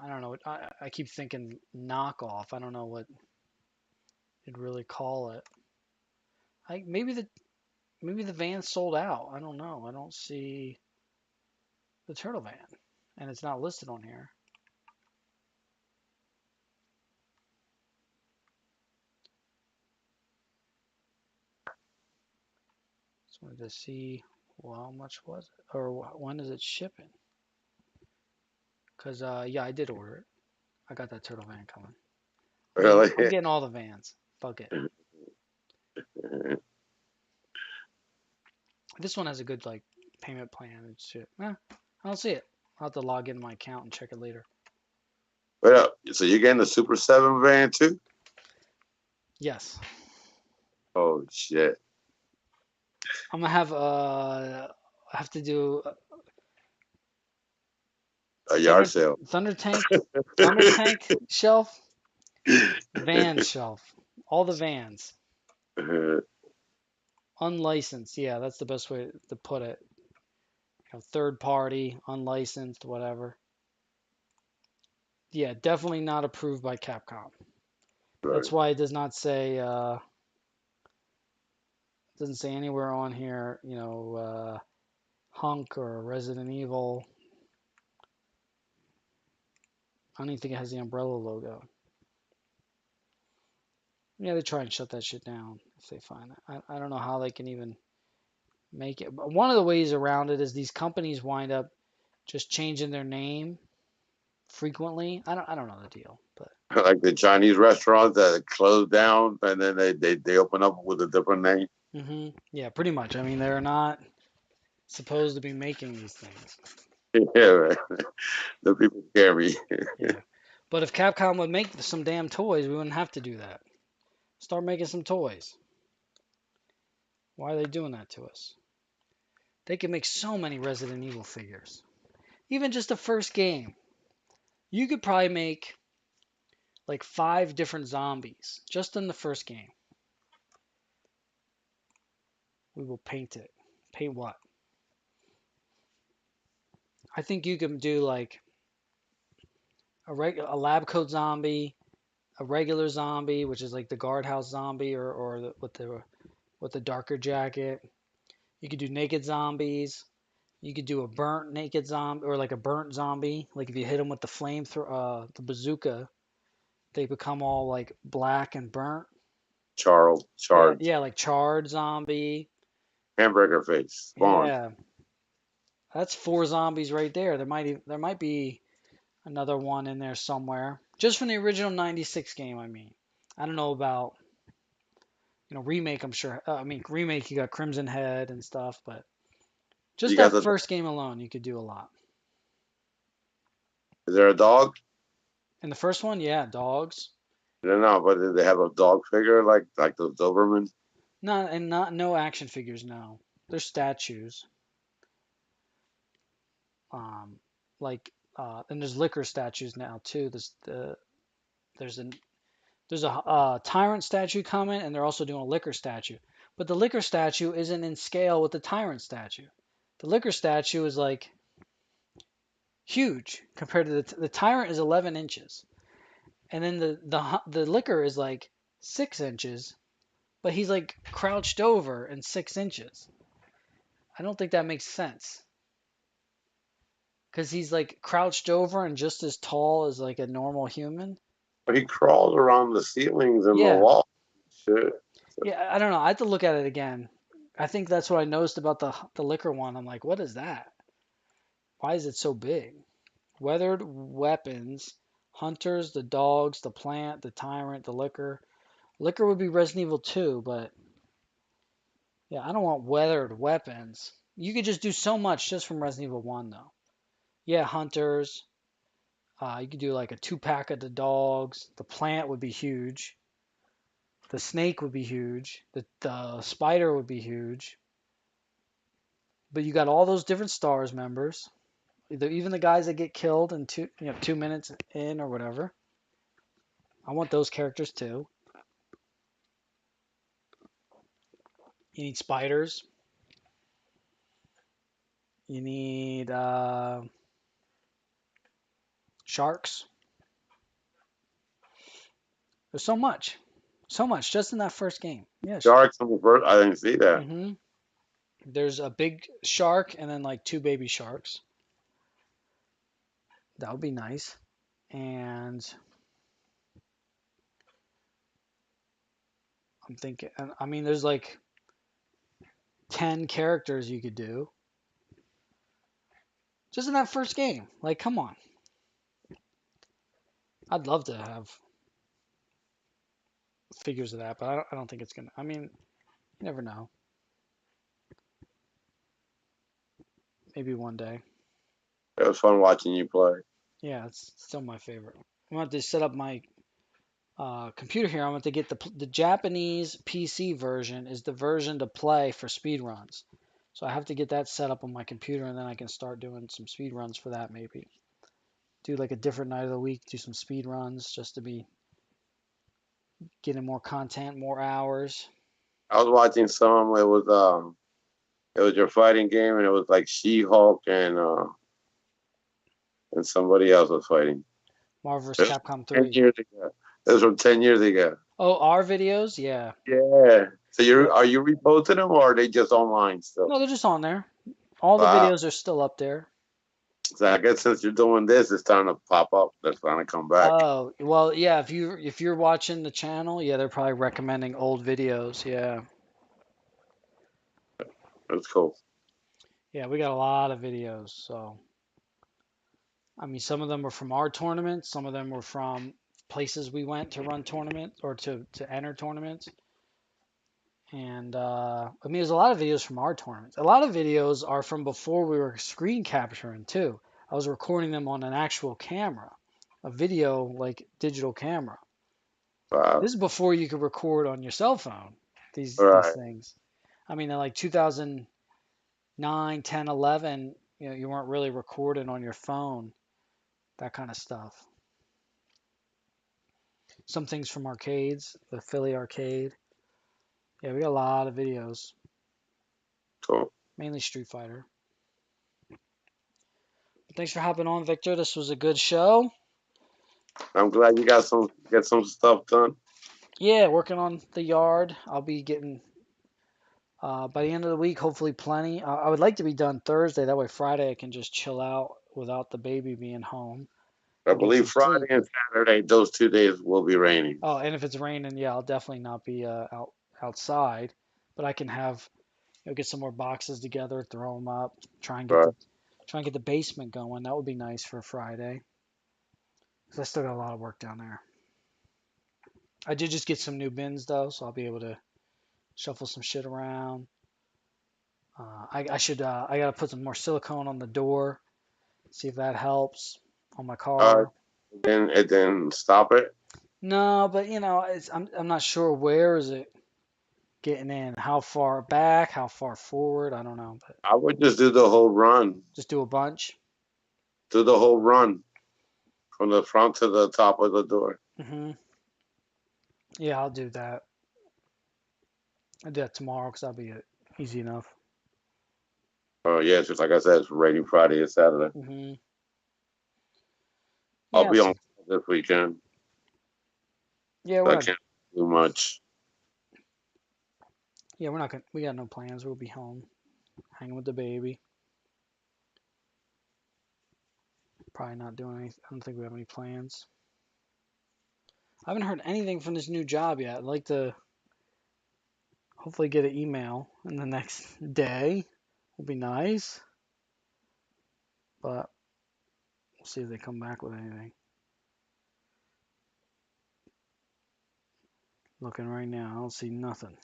S1: I don't know. I keep thinking knockoff. I don't know what you'd really call it. Maybe the van sold out. I don't know. I don't see the turtle van, and it's not listed on here. Just wanted to see, well, how much was it, or when is it shipping? Cause yeah, I did order it. I got that turtle van coming.
S2: Really?
S1: I'm getting all the vans. Fuck it. This one has a good like payment plan and shit. I don't see it. I'll have to log into my account and check it later.
S2: Wait up. So you're getting the Super 7 van too?
S1: Yes,
S2: Oh shit.
S1: I'm gonna have I have to do
S2: A yard sale.
S1: Thunder Tank shelf, van shelf, all the vans, unlicensed. Yeah, that's the best way to put it. Third party, unlicensed, whatever. Yeah, definitely not approved by Capcom. That's
S2: Right.
S1: why it does not say doesn't say anywhere on here, Hunk or Resident Evil. I don't even think it has the Umbrella logo. Yeah, they try and shut that shit down if they find it. I don't know how they can even make it. But one of the ways around it is these companies wind up just changing their name frequently. I don't know the deal, but
S2: Like the Chinese restaurants that close down and then they open up with a different name.
S1: yeah, pretty much. I mean, they're not supposed to be making these things.
S2: Yeah, right. The people scare me.
S1: Yeah. But if Capcom would make some damn toys, we wouldn't have to do that. Start making some toys. Why are they doing that to us? They could make so many Resident Evil figures. Even just the first game. You could probably make like 5 different zombies just in the first game. We will paint it. Paint what? I think you can do like a lab coat zombie, a regular zombie, which is like the guardhouse zombie, or with the darker jacket. You could do naked zombies. You could do a burnt naked zombie, or like a burnt zombie. Like if you hit them with the the bazooka, they become all like black and burnt.
S2: Charles,
S1: Yeah,
S2: charred,
S1: yeah, like charred zombie.
S2: hamburger face, spawn.
S1: Yeah, that's 4 zombies right there. There might be another one in there somewhere, just from the original '96 game. I mean, I don't know about remake. I'm sure. I mean, remake you got Crimson Head and stuff, but just
S2: You got
S1: that
S2: the.
S1: first game alone, you could do a lot.
S2: Is there a dog?
S1: In the first one, yeah, dogs.
S2: I don't know, but did they have a dog figure like the Doberman?
S1: No action figures. No, they're statues. Um, like and there's liquor statues now too. There's There's a tyrant statue coming, and they're also doing a liquor statue. But the liquor statue isn't in scale with the tyrant statue. The liquor statue is like huge compared to the tyrant is 11 inches, and then the liquor is like 6 inches, but he's like crouched over in 6 inches. I don't think that makes sense because he's like crouched over and just as tall as like a normal human.
S2: But he crawls around the ceilings and the
S1: Yeah,
S2: wall. Shit.
S1: yeah. I don't know. I have to look at it again. I think that's what I noticed about the liquor one. I'm like, what is that? Why is it so big? Weathered weapons, hunters, the dogs, the plant, the tyrant, the liquor. Liquor would be Resident Evil 2, but yeah, I don't want weathered weapons. You could just do so much just from Resident Evil 1, though. Yeah, hunters. You could do like a 2-pack of the dogs. The plant would be huge. The snake would be huge. The spider would be huge. But you got all those different stars members. Even the guys that get killed in 2 minutes in or whatever. I want those characters too. You need spiders. You need sharks. There's so much just in that first game. Yes.
S2: Sharks on the first. I didn't see that.
S1: There's a big shark and then like 2 baby sharks. That would be nice. And I'm thinking, I mean, there's like 10 characters you could do just in that first game. Like, come on. I'd love to have figures of that, but I don't think it's gonna. I mean, you never know. Maybe one day.
S2: It was fun watching you play.
S1: Yeah, it's still my favorite. I'm going to set up my computer here. I'm going to get the Japanese PC version is the version to play for speed runs. So I have to get that set up on my computer, and then I can start doing some speed runs for that maybe. Do like a different night of the week, do some speed runs just to be getting more content, more hours.
S2: I was watching some. It was your fighting game, and it was like She-Hulk and somebody else was fighting.
S1: Marvel vs. Capcom 3.
S2: 10 years ago. This was from 10 years ago.
S1: Oh, our videos? Yeah.
S2: Yeah. So are you reposting them or are they just online still?
S1: No, they're just on there. All the videos are still up there.
S2: So I guess since you're doing this, it's starting to pop up. That's starting to come back.
S1: Oh, well, yeah, if you're watching the channel, yeah, they're probably recommending old videos, yeah.
S2: That's cool.
S1: Yeah, we got a lot of videos, so I mean, some of them were from our tournaments, some of them were from places we went to run tournaments or to enter tournaments. And I mean, there's a lot of videos from our tournaments. A lot of videos are from before we were screen capturing too. I was recording them on an actual camera, a video like digital camera.
S2: Wow.
S1: This is before you could record on your cell phone. These things. I mean, in like 2009, 10, 11, you weren't really recording on your phone. That kind of stuff. Some things from arcades, the Philly arcade. Yeah, we got a lot of videos.
S2: Cool.
S1: Mainly Street Fighter. Thanks for hopping on, Victor. This was a good show.
S2: I'm glad you get some stuff done.
S1: Yeah, working on the yard. I'll be getting by the end of the week, hopefully plenty. I would like to be done Thursday. That way Friday I can just chill out without the baby being home.
S2: I believe Friday and Saturday, those 2 days will be raining.
S1: Oh, and if it's raining, yeah, I'll definitely not be outside. But I can get some more boxes together, throw them up, try and get the basement going. That would be nice for Friday. Because I still got a lot of work down there. I did just get some new bins though, so I'll be able to shuffle some shit around. I gotta put some more silicone on the door, see if that helps on my car.
S2: And then stop it.
S1: No, but I'm not sure where is it getting in. How far back? How far forward? I don't know. But
S2: I would just do the whole run.
S1: Just do a bunch.
S2: Do the whole run from the front to the top of the door.
S1: Mm-hmm. Yeah, I'll do that. I'll do that tomorrow because that'll be easy enough.
S2: Oh yeah, just like I said, it's raining Friday and Saturday.
S1: Hmm.
S2: I'll
S1: Yeah, I'll
S2: be on
S1: see.
S2: this weekend.
S1: Yeah, we're
S2: I
S1: not.
S2: can't do much.
S1: Yeah, we're not gonna. We got no plans. We'll be home, hanging with the baby. Probably not doing anything. I don't think we have any plans. I haven't heard anything from this new job yet. I'd like to hopefully get an email in the next day. Will be nice, but we'll see if they come back with anything. Looking right now, I don't see nothing.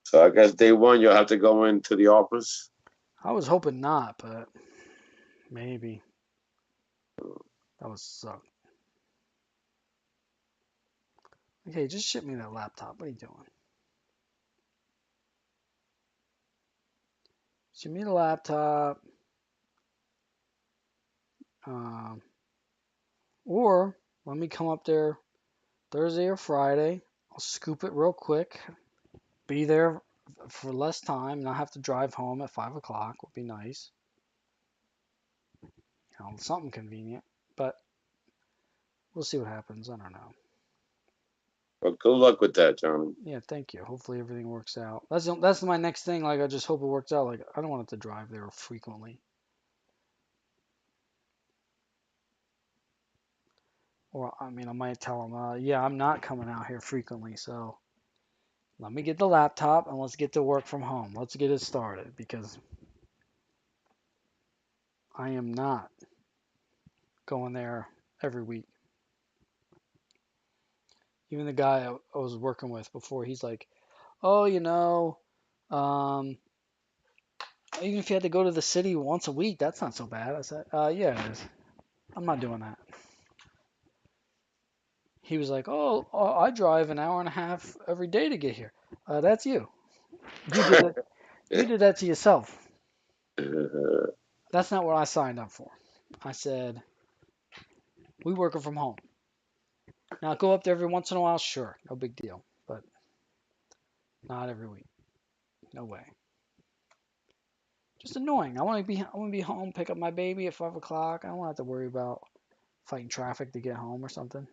S2: So I guess day one you'll have to go into the office.
S1: I was hoping not, but maybe. That would suck. Okay, just ship me that laptop. What are you doing? Ship me the laptop. Um, or let me come up there Thursday or Friday. I'll scoop it real quick. Be there for less time. Not have to drive home at 5 o'clock. Would be nice. You know, something convenient. But we'll see what happens. I don't know.
S2: Well, good luck with that, Johnny.
S1: Yeah, thank you. Hopefully everything works out. That's my next thing. Like I just hope it works out. Like I don't want it to drive there frequently. Or I mean, I might tell them, yeah, I'm not coming out here frequently. So let me get the laptop and let's get to work from home. Let's get it started because I am not going there every week. Even the guy I was working with before, he's like, oh, um, even if you had to go to the city once a week, that's not so bad. I said, yeah, it is. I'm not doing that. He was like, oh, I drive an hour and a half every day to get here. That's you. You did it. You did that to yourself. That's not what I signed up for. I said, we working from home. Now go up there every once in a while, sure, no big deal, but not every week. No way. Just annoying. I want to be home, pick up my baby at 5 o'clock. I don't want to have to worry about fighting traffic to get home or something.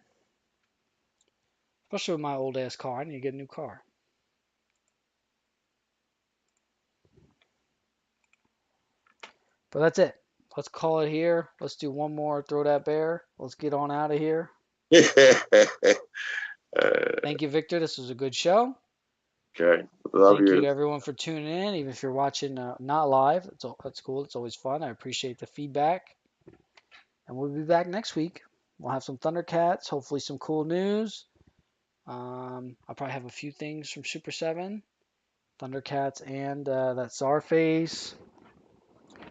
S1: Especially with my old ass car. I need to get a new car. But that's it. Let's call it here. Let's do one more. Throw that bear. Let's get on out of here. Thank you, Victor. This was a good show.
S2: Okay, love
S1: Thank you to
S2: you.
S1: everyone for tuning in, even if you're watching not live. That's cool. It's always fun. I appreciate the feedback. And we'll be back next week. We'll have some Thundercats, hopefully some cool news. I'll probably have a few things from Super 7, Thundercats, and that Czarface.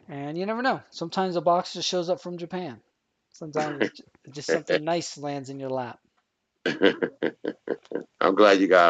S1: And you never know. Sometimes a box just shows up from Japan. Sometimes it's just something nice lands in your lap.
S2: I'm glad you got